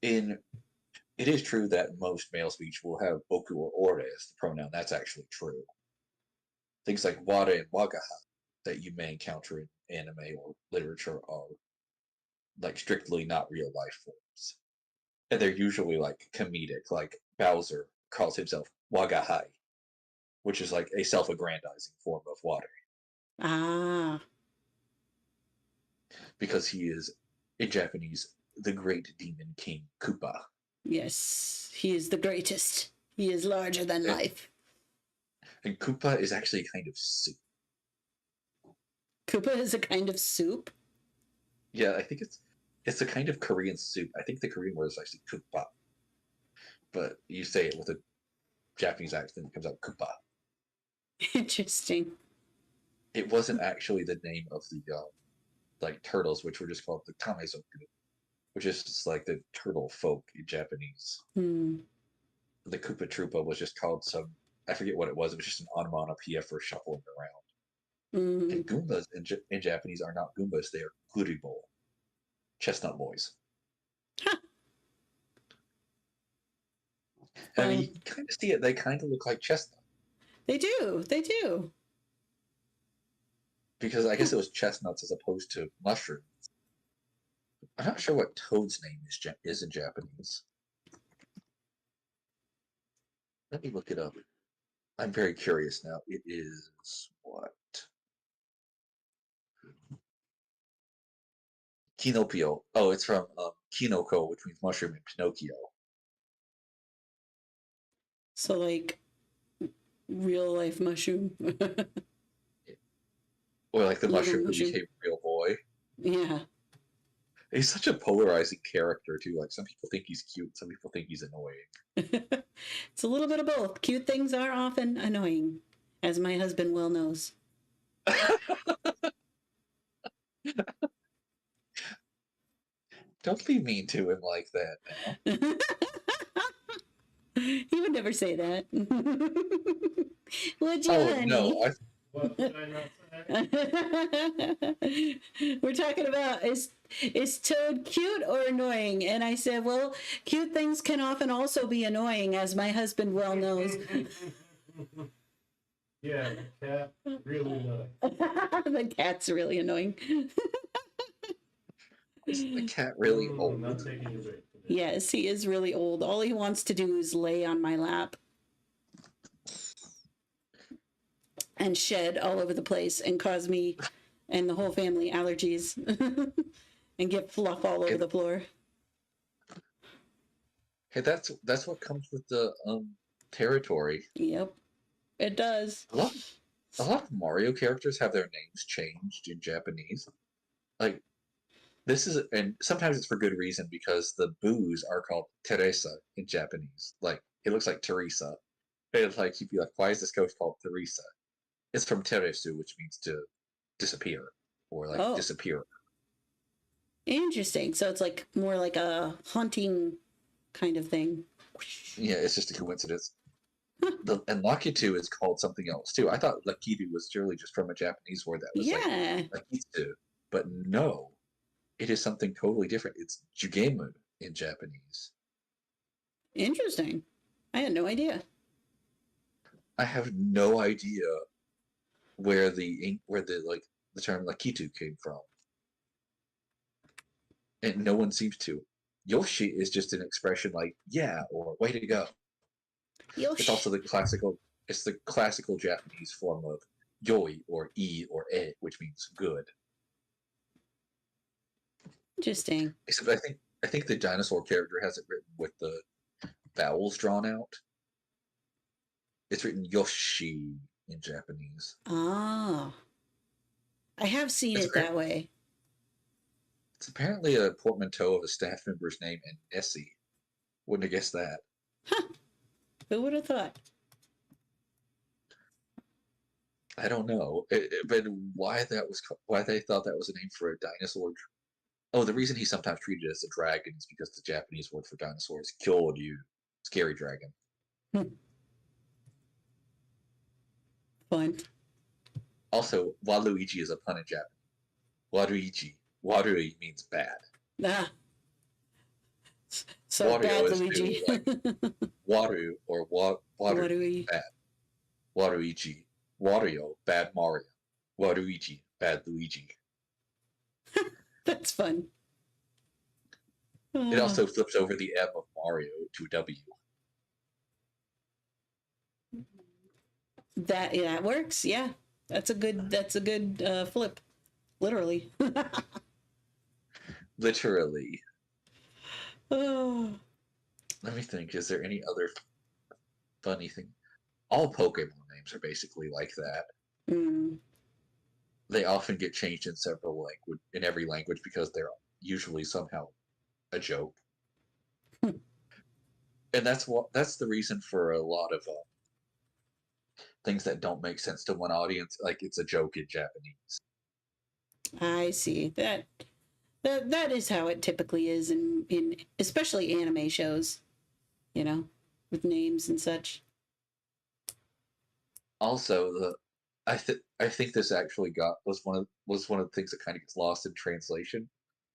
In It is true that most male speech will have boku or ore as the pronoun. That's actually true. Things like ware and wagaha that you may encounter in anime or literature are like strictly not real life forms. And they're usually like comedic, like Bowser calls himself wagahai, which is like a self-aggrandizing form of water, Ah, because he is, in Japanese, the great demon king Koopa. yes. He is the greatest. He is larger than And, life. and Koopa is actually kind of soup. Koopa is a kind of soup. Yeah, I think it's a kind of Korean soup. I think the Korean word is actually Koopa, but you say it with a Japanese accent, it comes out Koopa. Interesting. It wasn't actually the name of the like turtles, which were just called the Kamezoku, which is just like the turtle folk in Japanese. Hmm. The Koopa Troopa was just called some, I forget what it was. It was just an onomatopoeia for shuffling around. Mm. And Goombas in Japanese are not Goombas; they are Kuribo, chestnut boys. Huh. I mean, Fun. you can kind of see it; they kind of look like chestnut They do. They do. because I guess it was chestnuts as opposed to mushrooms. I'm not sure what Toad's name is in Japanese. Let me look it up. I'm very curious now. It is what? Kinopio. Oh, it's from Kinoko, which means mushroom, and Pinocchio. So like real life mushroom. Or like the Little mushroom who mushroom. became a real boy. Yeah. He's such a polarizing character too. Like some people think he's cute, some people think he's annoying. It's a little bit of both. Cute things are often annoying, as my husband well knows. Don't be mean to him like that now. He would never say that. Would you, Oh honey? no, What did I not say? We're talking about is Toad cute or annoying? And I said, well, cute things can often also be annoying, as my husband well knows. Yeah, the cat really annoying. The cat's really annoying. is the cat really I'm old? not taking your bait today. Yes, he is really old. All he wants to do is lay on my lap and shed all over the place and cause me and the whole family allergies and get fluff all over the floor. Hey, that's what comes with the territory. Yep, it does. A lot of Mario characters have their names changed in Japanese. Like this is, and sometimes it's for good reason because the boos are called Teresa in Japanese. Like it looks like Teresa. And it's like you'd be like, why is this ghost called Teresa? It's from Teresu, which means to disappear or like disappear. Interesting. So it's like more like a hunting kind of thing. Yeah, it's just a coincidence. And Lakitu is called something else too. I thought Lakitu was surely just from a Japanese word that was like Lakitu, but no, it is something totally different. It's Jugemu in Japanese. Interesting. I had no idea. I have no idea where the term Lakitu came from, and no one seems to. Yoshi is just an expression like "yeah" or "way to go." Yoshi. It's also the classical Japanese form of yoi or e or e, which means good. Interesting. Except I think the dinosaur character has it written with the vowels drawn out. It's written Yoshi in Japanese. Ah. I have seen it that way. It's apparently a portmanteau of a staff member's name and Nessie. Wouldn't have guessed that. Huh. Who would have thought? I don't know, but why they thought that was a name for a dinosaur. Oh, the reason he's sometimes treated as a dragon is because the Japanese word for dinosaur is kyoryu, scary dragon. Fun. Also, Waluigi is a pun in Japanese. Warui means bad. Ah. So Wario bad is Luigi. like Waru or Warui. bad. Waluigi. Wario, bad Mario. Waluigi, bad Luigi. That's fun. It also flips over the M of Mario to a W. That works. Yeah, that's a good flip. Literally. Literally. Oh. Let me think. Is there any other funny thing? All Pokemon names are basically like that. Mm. They often get changed in every language because they're usually somehow a joke. And that's the reason for a lot of things that don't make sense to one audience. Like it's a joke in Japanese. I see that is how it typically is in especially anime shows, with names and such. Also, I think this actually was one of the things that kind of gets lost in translation.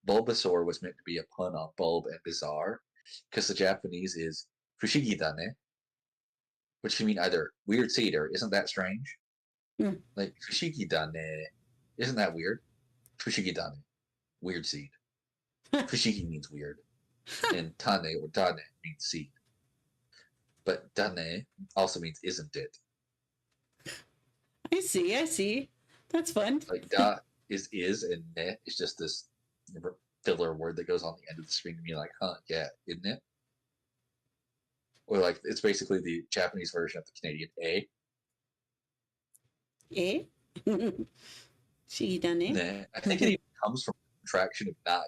Bulbasaur was meant to be a pun on bulb and bizarre, because the Japanese is fushigi dane, which can mean either weird seed or isn't that strange? Like fushigi dane, isn't that weird? Fushigi dane, weird seed. Fushigi means weird, and tane or dane means seed. But dane also means isn't it? I see. I see. That's fun. Like da is, and ne is just this filler word that goes on the end of the screen to be like, huh, yeah, isn't it? Or like it's basically the Japanese version of the Canadian A. Eh? She done it. Ne. I think it even comes from a contraction of nai.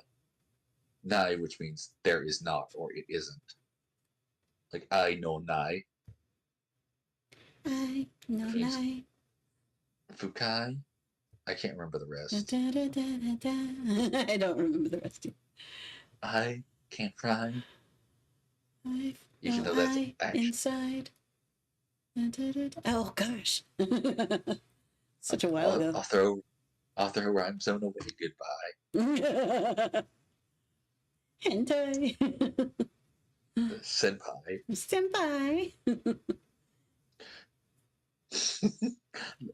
Nai, which means there is not or it isn't. Like I know nai. I know Which means lie. fukai. I can't remember the rest. Da, da, da, da, da. I don't remember the rest. I can't cry. I've Even no though that's eye actually inside. Da, da, da, da. Oh gosh. Such a while ago. I'll throw rhymes on away goodbye. Hentai. Senpai. Senpai.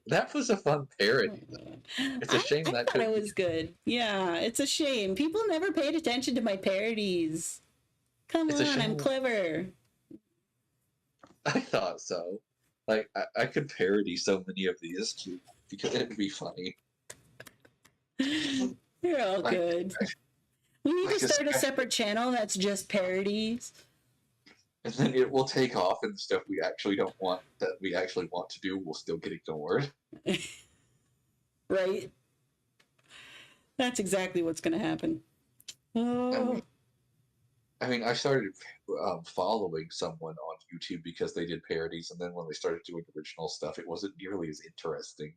That was a fun parody. It's a shame I that thought couldn't it was good. Yeah, it's a shame. People never paid attention to my parodies. Come It's a on, I'm shame. clever. I thought so. Like I could parody so many of these too because it'd be funny. You're all Like, good. We need like to start a especially- separate channel that's just parodies. And then it will take off, and the stuff we actually don't want that we actually want to do will still get ignored. Right? That's exactly what's going to happen. Oh. I mean, I started following someone on YouTube because they did parodies, and then when they started doing original stuff, it wasn't nearly as interesting.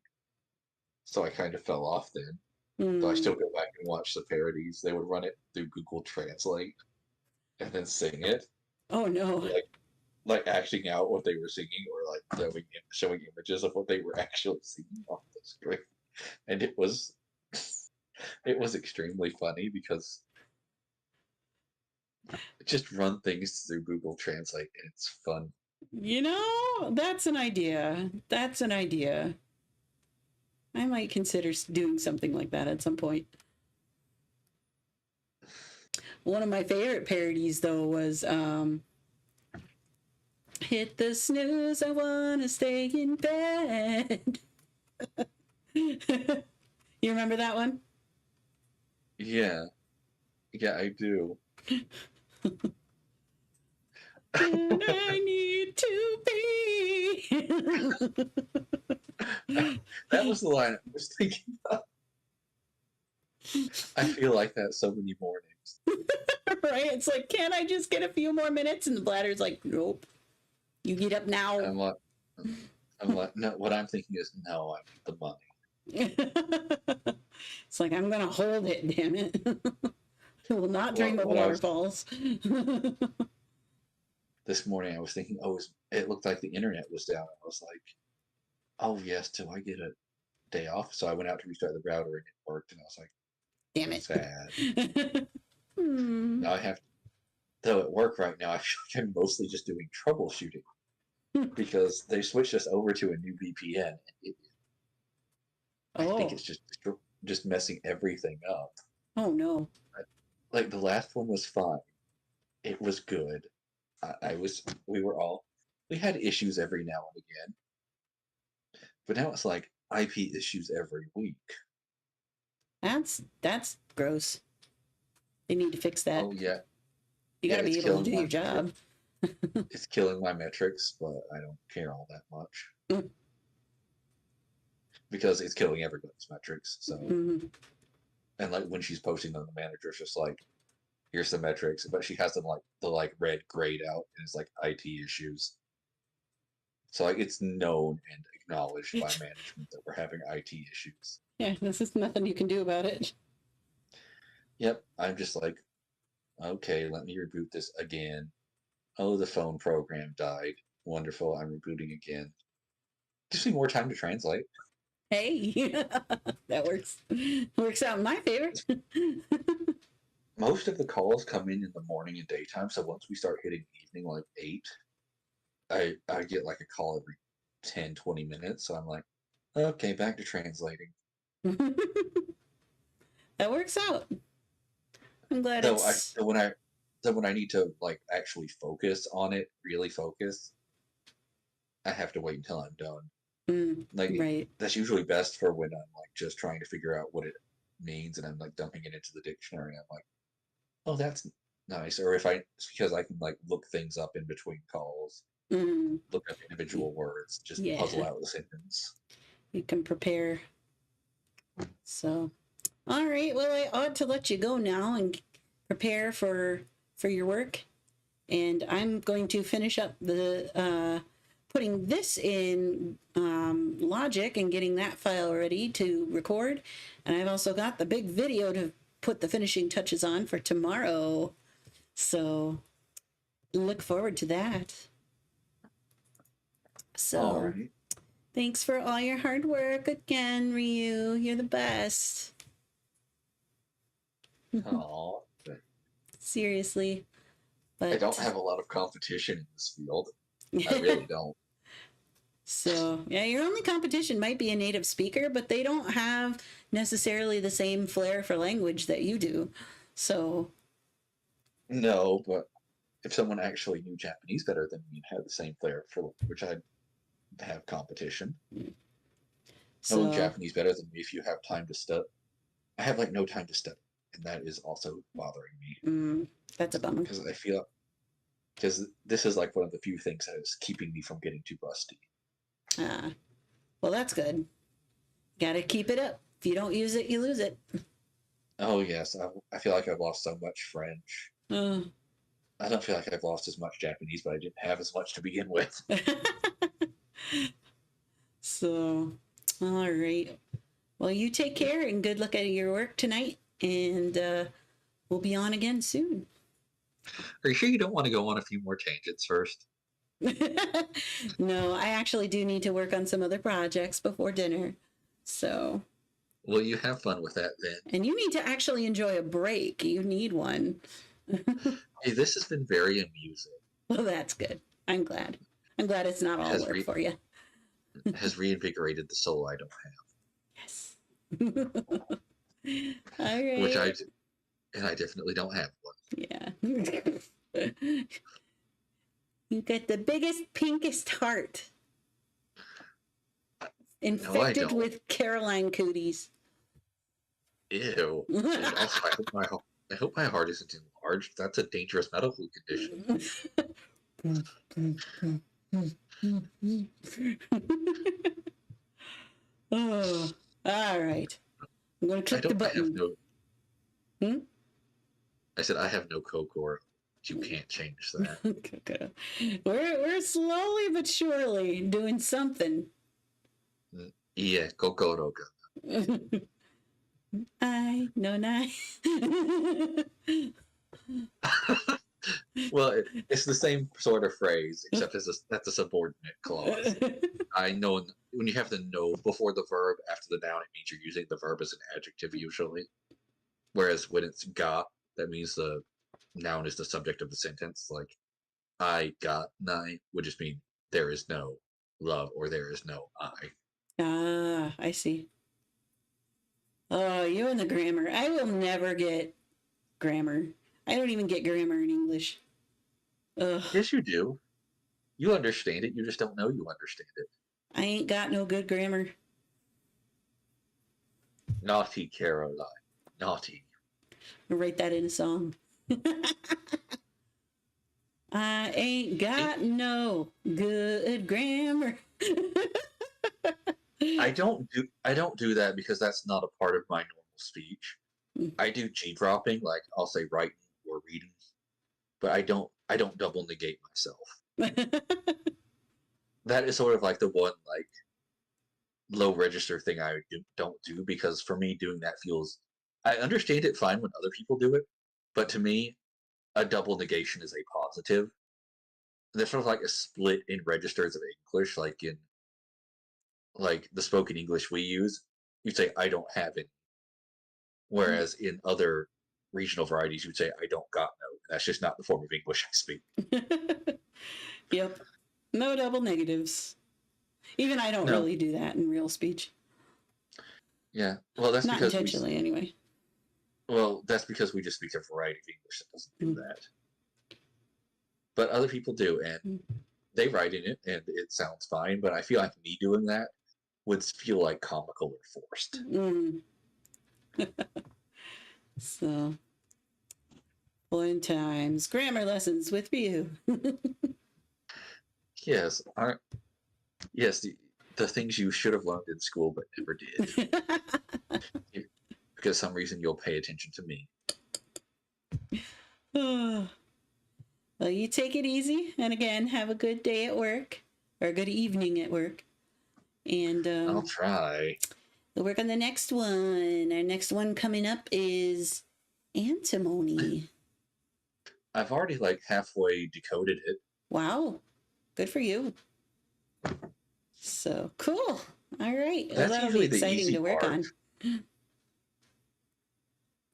So I kind of fell off then. So I still go back and watch the parodies. They would run it through Google Translate and then sing it. Oh no. Like acting out what they were singing or like showing images of what they were actually singing on the screen. And it was extremely funny because just run things through Google Translate and it's fun. You know, that's an idea. That's an idea. I might consider doing something like that at some point. One of my favorite parodies, though, was Hit the snooze, I wanna stay in bed. You remember that one? Yeah. Yeah, I do. And I need to be. That was the line I was thinking of. I feel like that so many mornings. Right? It's like, can't I just get a few more minutes? And the bladder's like, nope. You get up now. I'm like, no, what I'm thinking is, no, I need the money. It's like, I'm going to hold it, damn it. I will not dream of What I was- waterfalls. This morning I was thinking, it looked like the internet was down. I was like, oh yes, till I get a day off. So I went out to restart the router and it worked, and I was like, Damn it. sad. Hmm. Now I have, though at work right now, I feel like I'm mostly just doing troubleshooting because they switched us over to a new VPN. I think it's just messing everything up. Oh no. Like the last one was fine. It was good. We had issues every now and again. But now it's like IP issues every week. That's gross. They need to fix that. Oh yeah. You got to be it's able to do killing your job. It's killing my metrics, but I don't care all that much. Because it's killing everybody's metrics. So Mhm. and like when she's posting them, the manager's just like, here's the metrics, but she has them like the red grayed out and it's like IT issues. So like it's known and acknowledged by management that we're having IT issues. Yeah, this is nothing you can do about it. Yep, I'm just like, okay, let me reboot this again. Oh, the phone program died. Wonderful, I'm rebooting again. Gives me more time to translate. Hey, that works. Works out in my favor. Most of the calls come in the morning and daytime, so once we start hitting evening, like 8, I get like a call every 10, 20 minutes, so I'm like, okay, back to translating. That works out. I'm glad Though I it's. though when I need to like actually focus on it, really focus, I have to wait until I'm done. Like Right. that's usually best for when I'm like just trying to figure out what it means and I'm like dumping it into the dictionary. I'm like, oh, that's nice. Or if I, it's because I can like look things up in between calls, Mm, look up individual words, just puzzle yeah. out the sentence. You can prepare. So, all right. Well, I ought to let you go now and prepare for your work. And I'm going to finish up the putting this in Logic and getting that file ready to record. And I've also got the big video to put the finishing touches on for tomorrow. So look forward to that. All So right. thanks for all your hard work again, Ryu. You're the best. Oh, Seriously. I don't But have a lot of competition in this field. I really don't. so, yeah, your only competition might be a native speaker, but they don't have necessarily the same flair for language that you do. So, No, but if someone actually knew Japanese better than me and had the same flair for which I'd have competition. Knowing so Japanese better than me if you have time to study. I have like no time to study, and that is also bothering me that's a bummer. because I feel because this is like one of the few things that is keeping me from getting too rusty. Well, that's good. Got to keep it up. If you don't use it, you lose it. Oh yes, I feel like I've lost so much French. Uh, I don't feel like I've lost as much Japanese, but I didn't have as much to begin with. so, all right. Well, you take care and good luck at your work tonight. And we'll be on again soon. Are you sure you don't want to go on a few more tangents first? No, I actually do need to work on some other projects before dinner. So, Well, you have fun with that then. and you need to actually enjoy a break. You need one. Hey, this has been very amusing. Well, that's good. I'm glad. I'm glad it's not all work for you. Has reinvigorated the soul I don't Yes. All right. which I definitely don't have one. Yeah. You got the biggest, pinkest heart. Infected don't. with Caroline cooties. Ew. And also, I hope my heart isn't enlarged. That's a dangerous medical condition. Oh, all right. I'm going to click the I have button. no. Hmm? I said I have no Coke. You can't change that. We're slowly but surely doing something. Yeah, Kokoroga. I know not. Well, it's the same sort of phrase, except that's a subordinate clause. I know when you have the no before the verb after the noun, it means you're using the verb as an adjective usually. Whereas when it's ga, that means the noun is the subject of the sentence. Like, I got nine would just mean there is no love or there is no I. Ah, I see. Oh, you and the grammar. I will never get grammar. I don't even get grammar in English. Ugh. Yes, you do. You understand it. You just don't know you understand it. I ain't got no good grammar. Naughty Caroline. Naughty. I'll write that in a song. I ain't got no good grammar. I don't do that because that's not a part of my normal speech. I do G dropping, like I'll say writing or reading, but I don't double negate myself. That is sort of like the one like low register thing don't do because for me doing that feels I understand it fine when other people do it, but to me a double negation is a positive. There's sort of like a split in registers of English, like in like the spoken English we use, you'd say I don't have any. Whereas in other regional varieties, you'd say I don't got no. That's just not the form of English I speak. Yep. No double negatives. Even I don't really do that in real speech. Yeah. Well, that's Not because intentionally, anyway. Well, that's because we just speak a variety of English that doesn't do Mm. that. But other people do, and Mm. they write in it, and it sounds fine. But I feel like me doing that would feel like comical or forced. Mm. So, fun times. Grammar lessons with you. Yes, yes, the things you should have learned in school but never did. Because some reason you'll pay attention to me. Oh. Well, you take it easy, and again, have a good day at work or a good evening at work, and I'll try. we'll work on the next one. Our next one coming up is antimony. I've already like halfway decoded it. Wow, good for you. So cool. All right, well, That's that'll be usually the exciting easy to work part. on.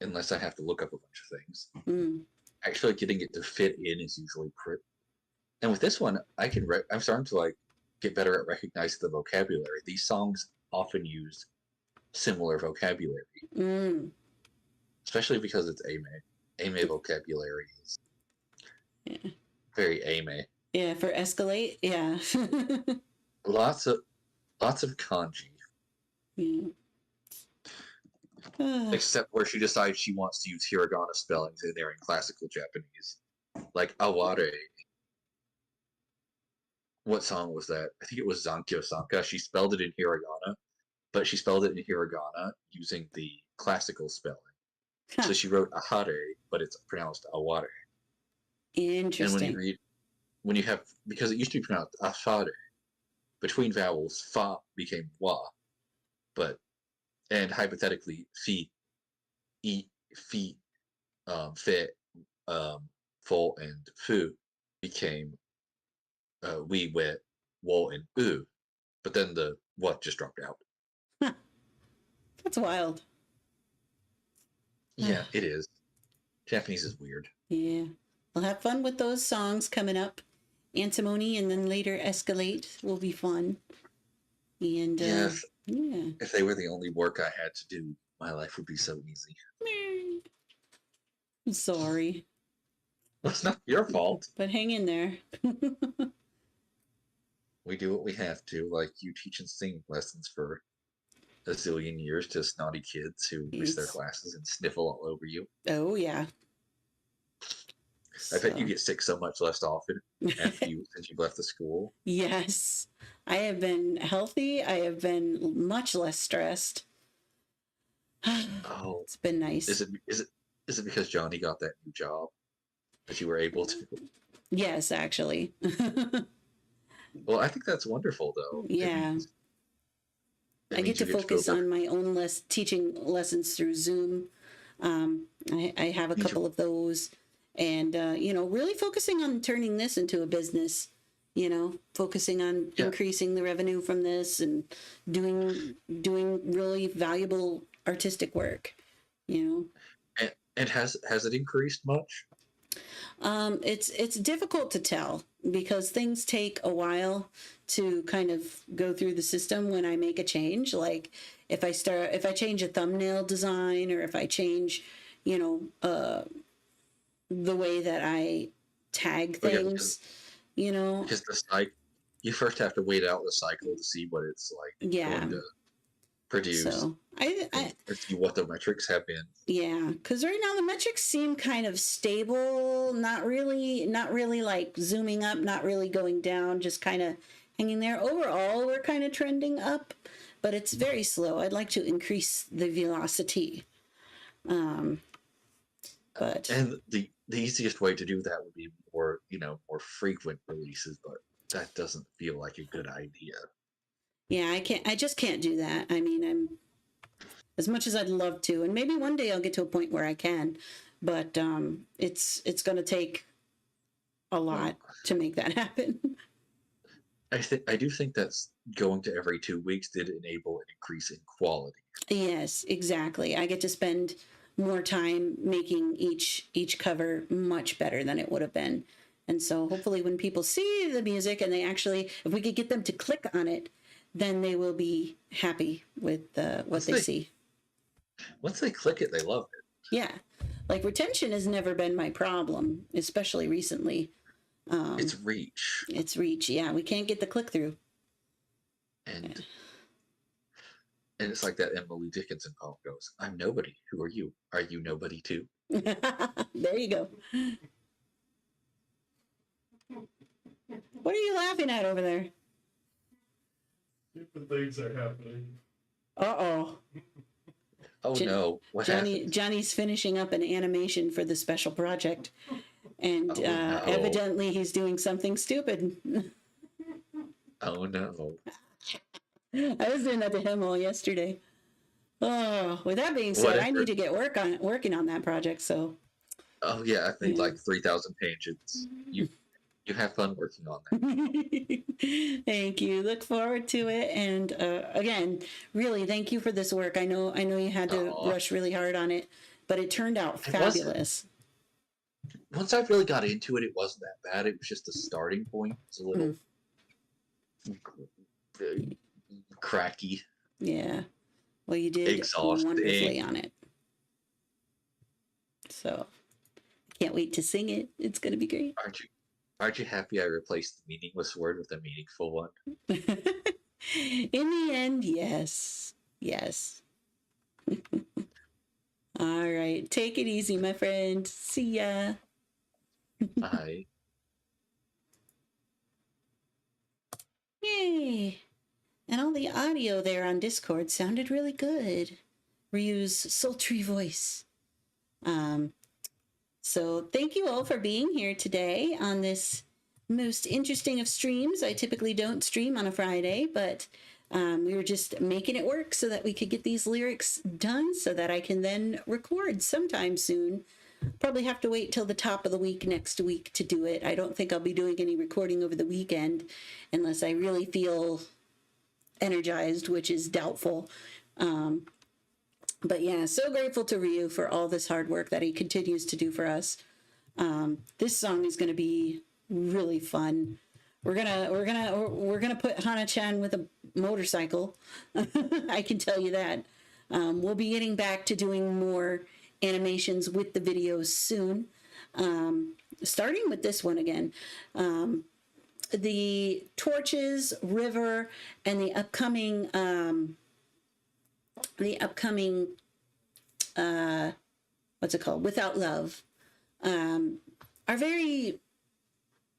Unless I have to look up a bunch of things. Mm. Actually, getting it to fit in is usually pretty. And with this one, I'm starting to like get better at recognizing the vocabulary. These songs often use similar vocabulary, Mm. especially because it's Ame. Ame vocabulary is Yeah. very Ame. Yeah, for escalate. Yeah. Lots of kanji. Yeah. Except where she decides she wants to use hiragana spellings in there in classical Japanese, like aware. What song was that? I think it was Zankyo Sanka. She spelled it in hiragana, but she spelled it in hiragana using the classical spelling. So she wrote ahare, but it's pronounced aware. Interesting. And when you have, because it used to be pronounced afare, between vowels, fa became wa, and hypothetically, fi, fe, fo, and fu became we, we, wo, and u, but then the what just dropped out. Huh. That's wild. Yeah, it is. Japanese is weird. Yeah. We'll have fun with those songs coming up. Antimony and then later Escalate will be fun. And Yeah, yeah. if they were the only work I had to do, my life would be so easy. I'm sorry. It's not your fault. But hang in there. We do what we have to, like you teach and sing lessons for a zillion years to snotty kids who miss their classes and sniffle all over you. Oh, yeah. I bet you get sick so much less often since you've left the school. Yes. I have been healthy. I have been much less stressed. Oh, it's been nice. Is it because Johnny got that new job that you were able to? Yes, actually. Well, I think that's wonderful, though. Yeah. I get to focus on my own teaching lessons through Zoom. I have a couple of those, and really focusing on turning this into a business. Focusing on increasing the revenue from this and doing really valuable artistic work. And has it increased much? It's difficult to tell because things take a while to kind of go through the system when I make a change. Like if I change a thumbnail design or if I change, the way that I tag things, Because you first have to wait out the cycle to see what it's like going to produce. So I see what the metrics have been. Yeah, because right now the metrics seem kind of stable, not really like zooming up, not really going down, just kind of hanging there. Overall, we're kind of trending up, but it's very slow. I'd like to increase the velocity. But the easiest way to do that would be more frequent releases, but that doesn't feel like a good idea. Yeah, I just can't do that. I mean, I'm as much as I'd love to, and maybe one day I'll get to a point where I can, but it's going to take a lot to make that happen. I do think that's going to every 2 weeks did enable an increase in quality. Yes, exactly. I get to spend more time making each cover much better than it would have been. And so hopefully when people see the music and if we could get them to click on it, then they will be happy with what they see. Once they click it, they love Yeah. Like retention has never been my problem, especially recently. It's reach. It's reach. Yeah, we can't get the click through. And it's like that Emily Dickinson poem goes, I'm nobody. Who are you? Are you nobody too? There you go. What are you laughing at over there? Stupid things are happening. Uh-oh. Oh no. What happened? Johnny's finishing up an animation for the special project. And Oh, no. evidently he's doing something stupid. Oh no. I was doing that to him all yesterday. Oh, with that being said, Whatever. I need to get working on that project. So. Oh yeah, I think Yeah. like 3,000 pages. You have fun working on that. Thank you. Look forward to it. And again, really, thank you for this work. I know you had to rush really hard on it, but it turned out fabulous. Once I really got into it, it wasn't that bad. It was just the starting point. It's a little cracky. Yeah. Well, you did wonderfully on it. So, can't wait to sing it. It's going to be great. Aren't you happy I replaced the meaningless word with a meaningful one? In the end, yes. Yes. All right. Take it easy, my friend. See ya. Bye. Yay. And all the audio there on Discord sounded really good. Ryu's sultry voice. So thank you all for being here today on this most interesting of streams. I typically don't stream on a Friday, but we were just making it work so that we could get these lyrics done so that I can then record sometime soon. Probably have to wait till the top of the week next week to do it. I don't think I'll be doing any recording over the weekend unless I really feel energized, which is doubtful. But yeah, so grateful to Ryu for all this hard work that he continues to do for us. This song is going to be really fun. We're gonna put Hana-chan with a motorcycle. I can tell you that. We'll be getting back to doing more animations with the videos soon. Starting with this one again. The Torches, River, and the upcoming what's it called? Without Love, are very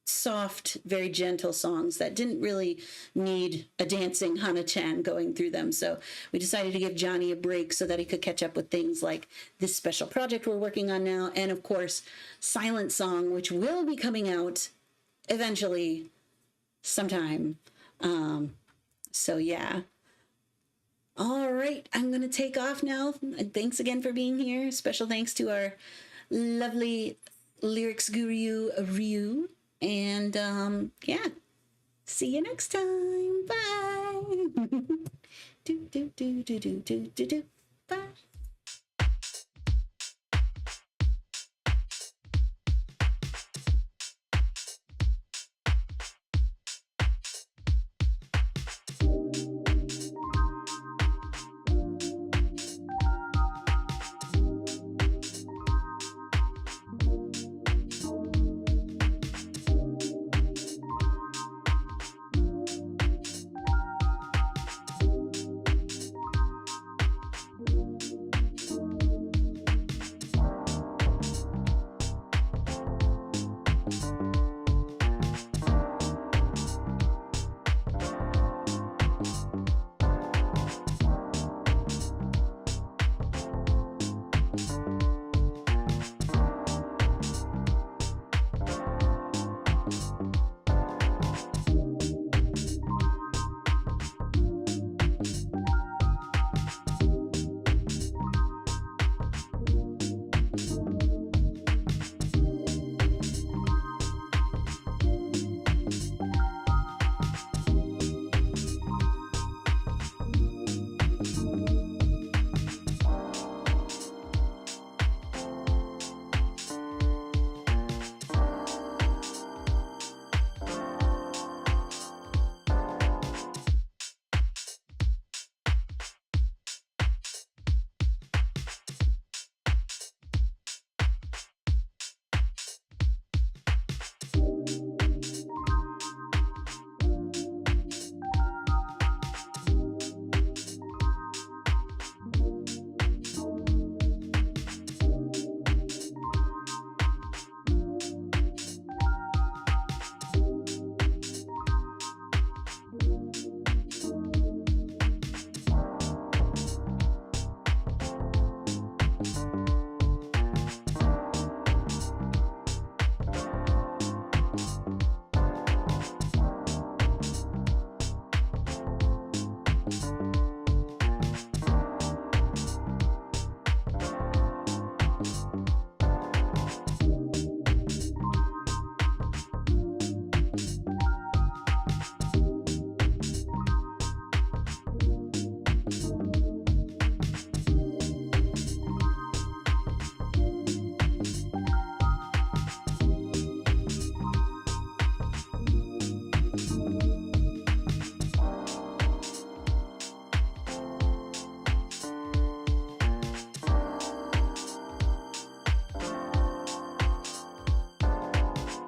soft, very gentle songs that didn't really need a dancing Hana-chan going through them. So we decided to give Johnny a break so that he could catch up with things like this special project we're working on now, and of course, Silent Song, which will be coming out eventually sometime. So yeah. All right, I'm going to take off now. Thanks again for being here. Special thanks to our lovely lyrics guru, Ryu. And yeah, see you next time. Bye. Bye.